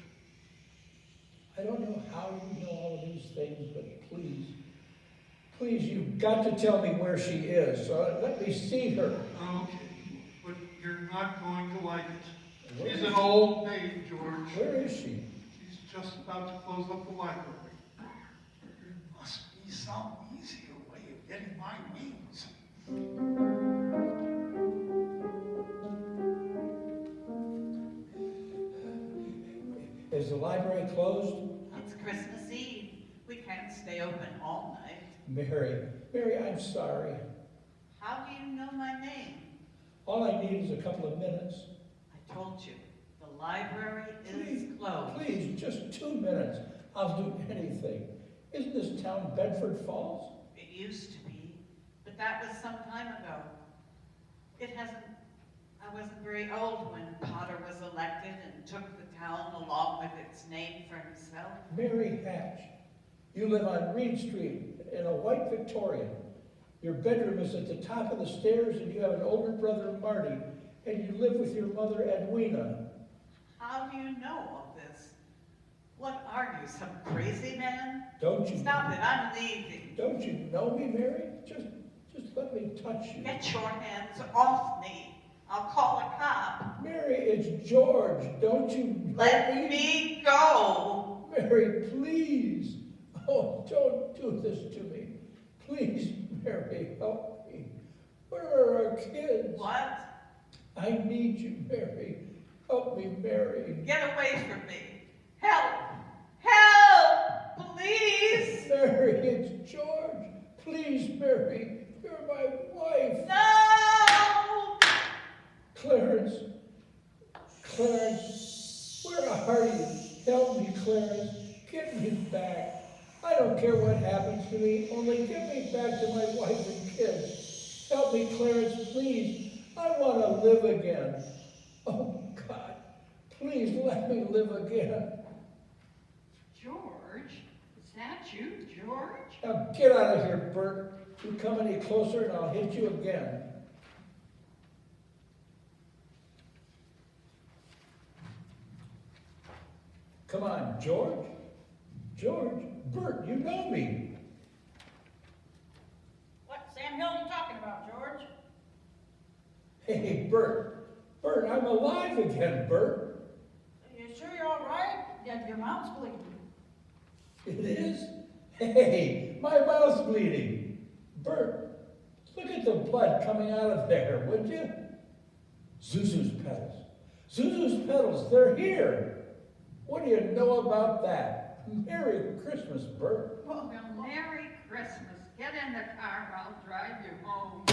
Speaker 7: I don't know how you know all of these things, but please, you've got to tell me where she is. So let me see her.
Speaker 6: Okay, but you're not going to like it.
Speaker 7: Where
Speaker 6: She's
Speaker 7: is
Speaker 6: an
Speaker 7: she?
Speaker 6: old maid, George.
Speaker 7: Where is she?
Speaker 6: She's just about to close up the library. There must be some easier way of getting my wings.
Speaker 7: Is the library closed?
Speaker 12: It's Christmas Eve. We can't stay open all night.
Speaker 7: Mary, I'm sorry.
Speaker 12: How do you know my name?
Speaker 7: All I need is a couple of minutes.
Speaker 12: I told you, the library is closed.
Speaker 7: Please, just 2 minutes. I'll do anything. Isn't this town Bedford Falls?
Speaker 12: It used to be, but that was some time ago. I wasn't very old when Potter was elected and took the town along with its name for himself.
Speaker 7: Mary Hatch. You live on Reed Street in a white Victorian. Your bedroom is at the top of the stairs, and you have an older brother, Marty, and you live with your mother, Edwina.
Speaker 12: How do you know all this? What are you, some crazy man?
Speaker 7: Don't you?
Speaker 12: Stop it, I'm leaving.
Speaker 7: Don't you know me, Mary? Just let me touch you.
Speaker 12: Get your hands off me. I'll call a cop.
Speaker 7: Mary, it's George. Don't you
Speaker 2: Let me go.
Speaker 7: Mary, please. Oh, don't do this to me. Please, Mary, help me. Where are our kids?
Speaker 2: What?
Speaker 7: I need you, Mary. Help me, Mary.
Speaker 2: Get away from me. Help! Help! Please!
Speaker 7: Mary, it's George. Please, Mary. You're my wife.
Speaker 2: No!
Speaker 7: Clarence. Clarence, where are you? Help me, Clarence. Get me back. I don't care what happens to me, only get me back to my wife and kids. Help me, Clarence, please. I want to live again. Oh, God, please let me live again.
Speaker 2: George? Is that you, George?
Speaker 7: Now get out of here, Bert. You come any closer and I'll hit you again. Come on, George. George, Bert, you know me.
Speaker 9: What Sam Hill are you talking about, George?
Speaker 7: Hey, Bert. Bert, I'm alive again, Bert.
Speaker 9: You sure you're all right? Yeah, your mouth's bleeding.
Speaker 7: It is? Hey, my mouth's bleeding. Bert, look at the blood coming out of there, would you? Zuzu's petals. Zuzu's petals, they're here. What do you know about that? Merry Christmas, Bert.
Speaker 2: Well, Merry Christmas. Get in the car, I'll drive you home.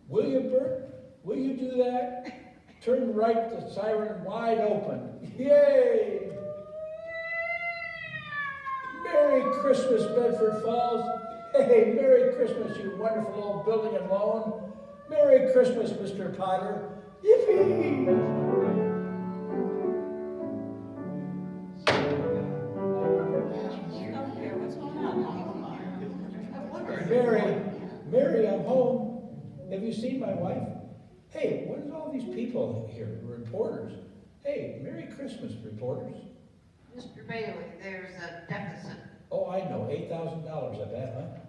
Speaker 7: Will you, Bert? Will you do that? Turn right, the siren wide open. Yay! Merry Christmas, Bedford Falls. Hey, Merry Christmas, you wonderful old building and loan. Merry Christmas, Mr. Potter. Yippee!
Speaker 9: What's going on?
Speaker 7: Mary, I'm home. Have you seen my wife? Hey, what is all these people here, reporters? Hey, Merry Christmas, reporters.
Speaker 3: Mr. Bailey, there's a deficit.
Speaker 7: Oh, I know, $8,000, I bet, huh?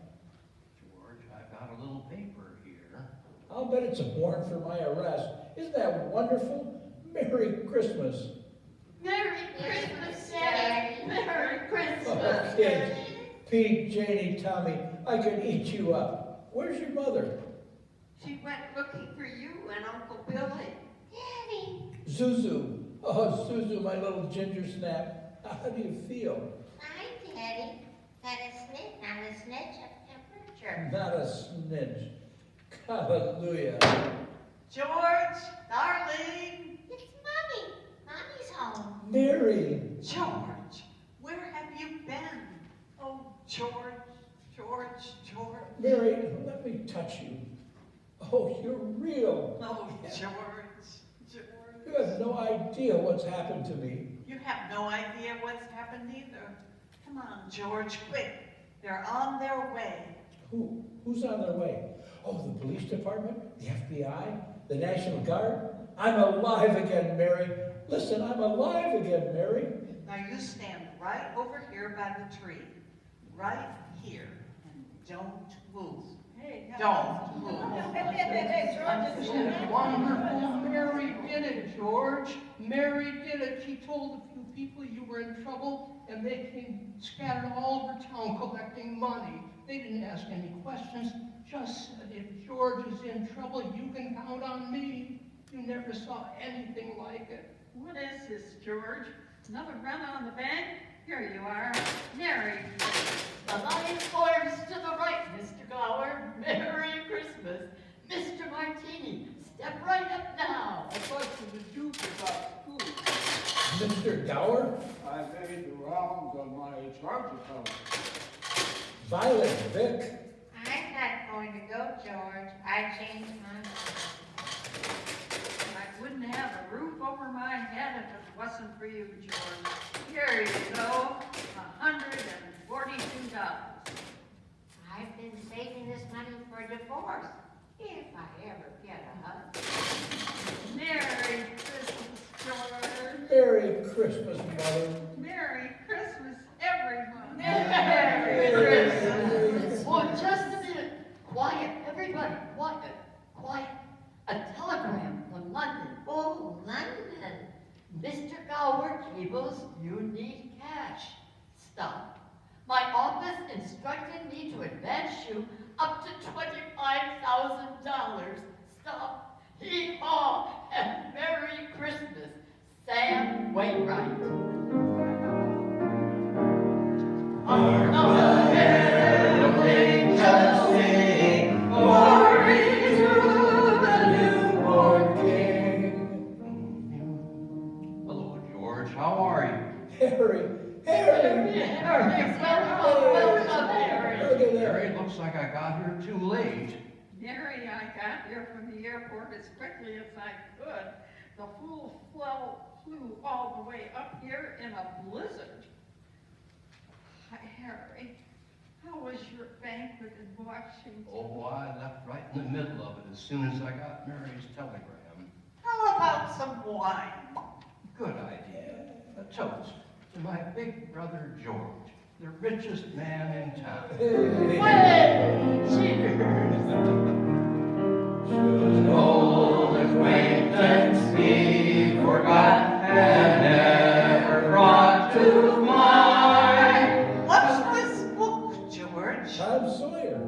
Speaker 8: George, I've got a little paper here.
Speaker 7: I'll bet it's a warrant for my arrest. Isn't that wonderful? Merry Christmas.
Speaker 10: Merry Christmas, Daddy. Merry
Speaker 7: Oh,
Speaker 10: Christmas.
Speaker 7: kids, Pete, Janie, Tommy, I could eat you up. Where's your mother?
Speaker 3: She went looking for you and Uncle Billy.
Speaker 5: Daddy,
Speaker 7: Zuzu. Oh, Zuzu, my little ginger snap. How do you feel?
Speaker 5: fine, Daddy. Not a snitch of temperature.
Speaker 7: Not a snitch. Hallelujah.
Speaker 2: George, darling.
Speaker 5: It's Mommy. Mommy's home.
Speaker 7: Mary.
Speaker 2: George, where have you been? Oh, George.
Speaker 7: Mary, let me touch you. Oh, you're real.
Speaker 2: Oh, George.
Speaker 7: You have no idea what's happened to me.
Speaker 2: You have no idea what's happened either. Come on, George, quick. They're on their way.
Speaker 7: Who's on their way? Oh, the police department? The FBI? The National Guard? I'm alive again, Mary. Listen, I'm alive again, Mary.
Speaker 2: Now you stand right over here by the tree. Right here. And don't move.
Speaker 9: Hey,
Speaker 2: Don't move.
Speaker 9: George, it's
Speaker 8: Wonderful. Mary did it, George. Mary did it. She told a few people you were in trouble, and they came scattered all over town collecting money. They didn't ask any questions, just said, if George is in trouble, you can count on me. You never saw anything like it.
Speaker 12: What is this, George? Another run on the bank? Here you are. Merry Christmas.
Speaker 10: The line forms to the right, Mr. Gower. Merry Christmas. Mr. Martini, step right up now.
Speaker 11: I thought you the Duke about school.
Speaker 7: Mr. Gower?
Speaker 11: I made the rounds on my charge account.
Speaker 7: Violet, Vic.
Speaker 5: I'm not going to go, George. I changed my mind.
Speaker 12: I wouldn't have a roof over my head if it wasn't for you, George. Here you go, $142.
Speaker 5: I've been saving this money for divorce, if I ever get a husband.
Speaker 12: Merry Christmas, George.
Speaker 7: Merry Christmas, Mother.
Speaker 12: Merry Christmas, everyone.
Speaker 10: Merry
Speaker 7: Christmas.
Speaker 10: Christmas. Oh, just a minute. Quiet, everybody, quiet, quiet. A telegram from London.
Speaker 5: Oh, London.
Speaker 10: Mr. Gower cables, you need cash. Stop. My office instructed me to advance you up to $25,000. Stop. Hee-haw and Merry Christmas. Sam Wainwright.
Speaker 8: Hello, George. How are you?
Speaker 7: Harry, Harry!
Speaker 10: Welcome, Harry.
Speaker 7: Look at
Speaker 8: Harry,
Speaker 7: that.
Speaker 8: looks like I got here too late.
Speaker 2: Mary, I got here from the airport as quickly as I could. The fool flew all the way up here in a blizzard. Hi, Harry. How was your banquet in Washington?
Speaker 8: Oh, I left right in the middle of it as soon as I got Mary's telegram.
Speaker 2: How about some wine?
Speaker 8: Good idea. A toast to my big brother George, the richest man in town.
Speaker 10: Hey, cheers.
Speaker 8: Should old acquaintance be forgot and never brought to mind?
Speaker 2: What's this book, George?
Speaker 7: Tom Sawyer.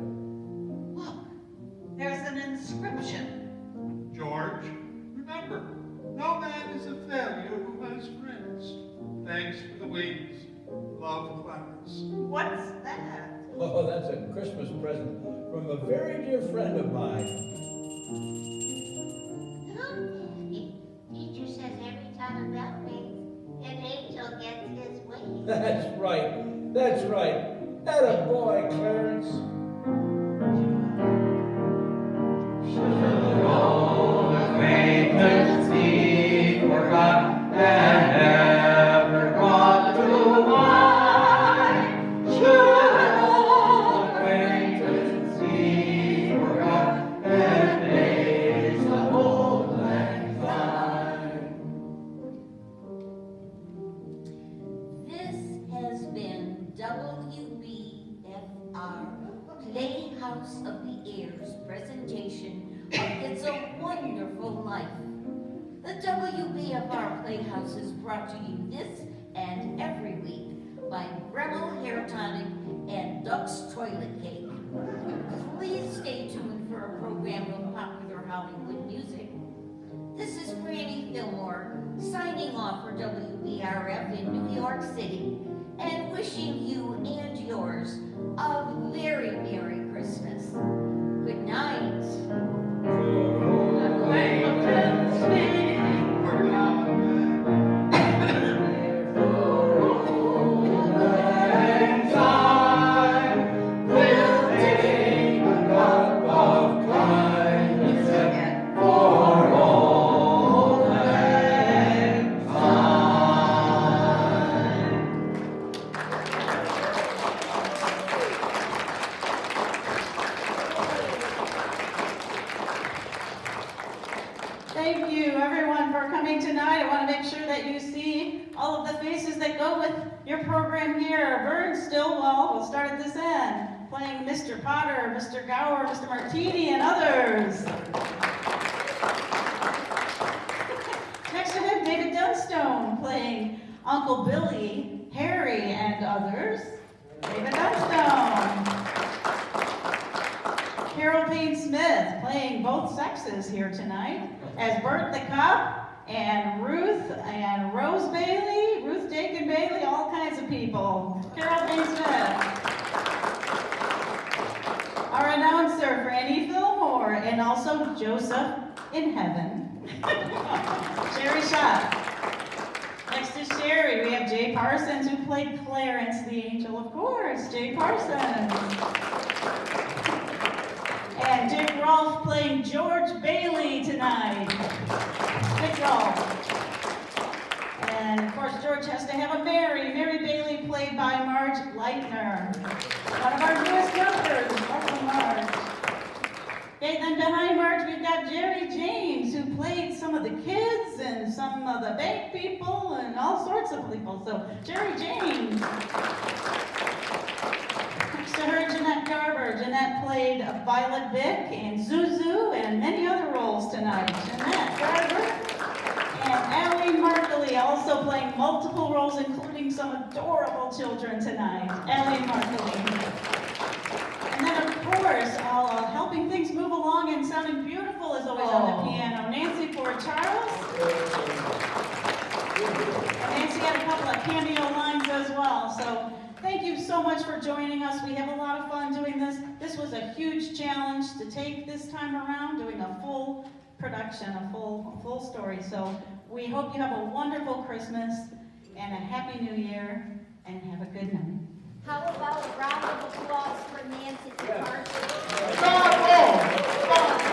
Speaker 2: Look, there's an inscription.
Speaker 6: George, remember, no man is a failure who has friends. Thanks for the wings. Love, Clarence.
Speaker 2: What's that?
Speaker 7: Oh, that's a Christmas present from a very dear friend of mine.
Speaker 5: Look, Daddy. Teacher says every time a bell rings, an angel gets his wings.
Speaker 7: That's right. That's right. Atta boy, Clarence.
Speaker 8: Should old acquaintance be forgot and never brought to mind? Should old acquaintance be forgot and days of old lang syne?
Speaker 1: This has been WBFR Playhouse of the Air's presentation of It's a Wonderful Life. The WBFR Playhouse is brought to you this and every week by Bremel Hair Tonic and Duck's Toilet Cake. Please stay tuned for a program of popular Hollywood music. This is Franny Fillmore signing off for WBRF in New York City and wishing you and yours a very Merry Christmas. Good night.
Speaker 2: Acquaintance be forgotten.
Speaker 8: Lang syne will take a cup of kindness for old lang syne.
Speaker 13: Thank you, everyone, for coming tonight. I want to make sure that you see all of the faces that go with your program here. Vern Stillwell will start at this end, playing Mr. Potter, Mr. Gower, Mr. Martini, and others. Next to him, David Dunstone, playing Uncle Billy, Harry, and others. David Dunstone. Carol Payne Smith, playing both sexes here tonight, as Bert the Cop, and Ruth and Rose Bailey, Ruth Dakin Bailey, all kinds of people. Carol Payne Smith. Our announcer, Franny Fillmore, and also Joseph in heaven. Sherry Schott. Next to Sherry, we have Jay Parsons, who played Clarence the Angel, of course. Jay Parsons. And Dick Rolfe playing George Bailey tonight. Dick Rolfe. And of course, George has to have a Mary. Mary Bailey played by Marge Leitner. One of our newest members. Welcome, Marge. Okay, then behind Marge, we've got Jerry James, who played some of the kids and some of the bank people and all sorts of people. So, Jerry James. Next to her, Jeanette Garber. Jeanette played Violet Vick and many other roles tonight. Jeanette Garber and Allie Markley, multiple roles, including some adorable children tonight, Ellie and Marceline. And then, of course, all helping things move along and sounding beautiful as always on the piano, Nancy Ford Charles. And Nancy had a couple of cameo lines as well, so thank you so much for joining us. We have a lot of fun doing this. This was a huge challenge to take this time around, doing a full production, a full story. So we hope you have a wonderful Christmas and a Happy New Year, and have a good night.
Speaker 14: How about a round of applause for Nancy Carter?
Speaker 6: Bravo! Bravo!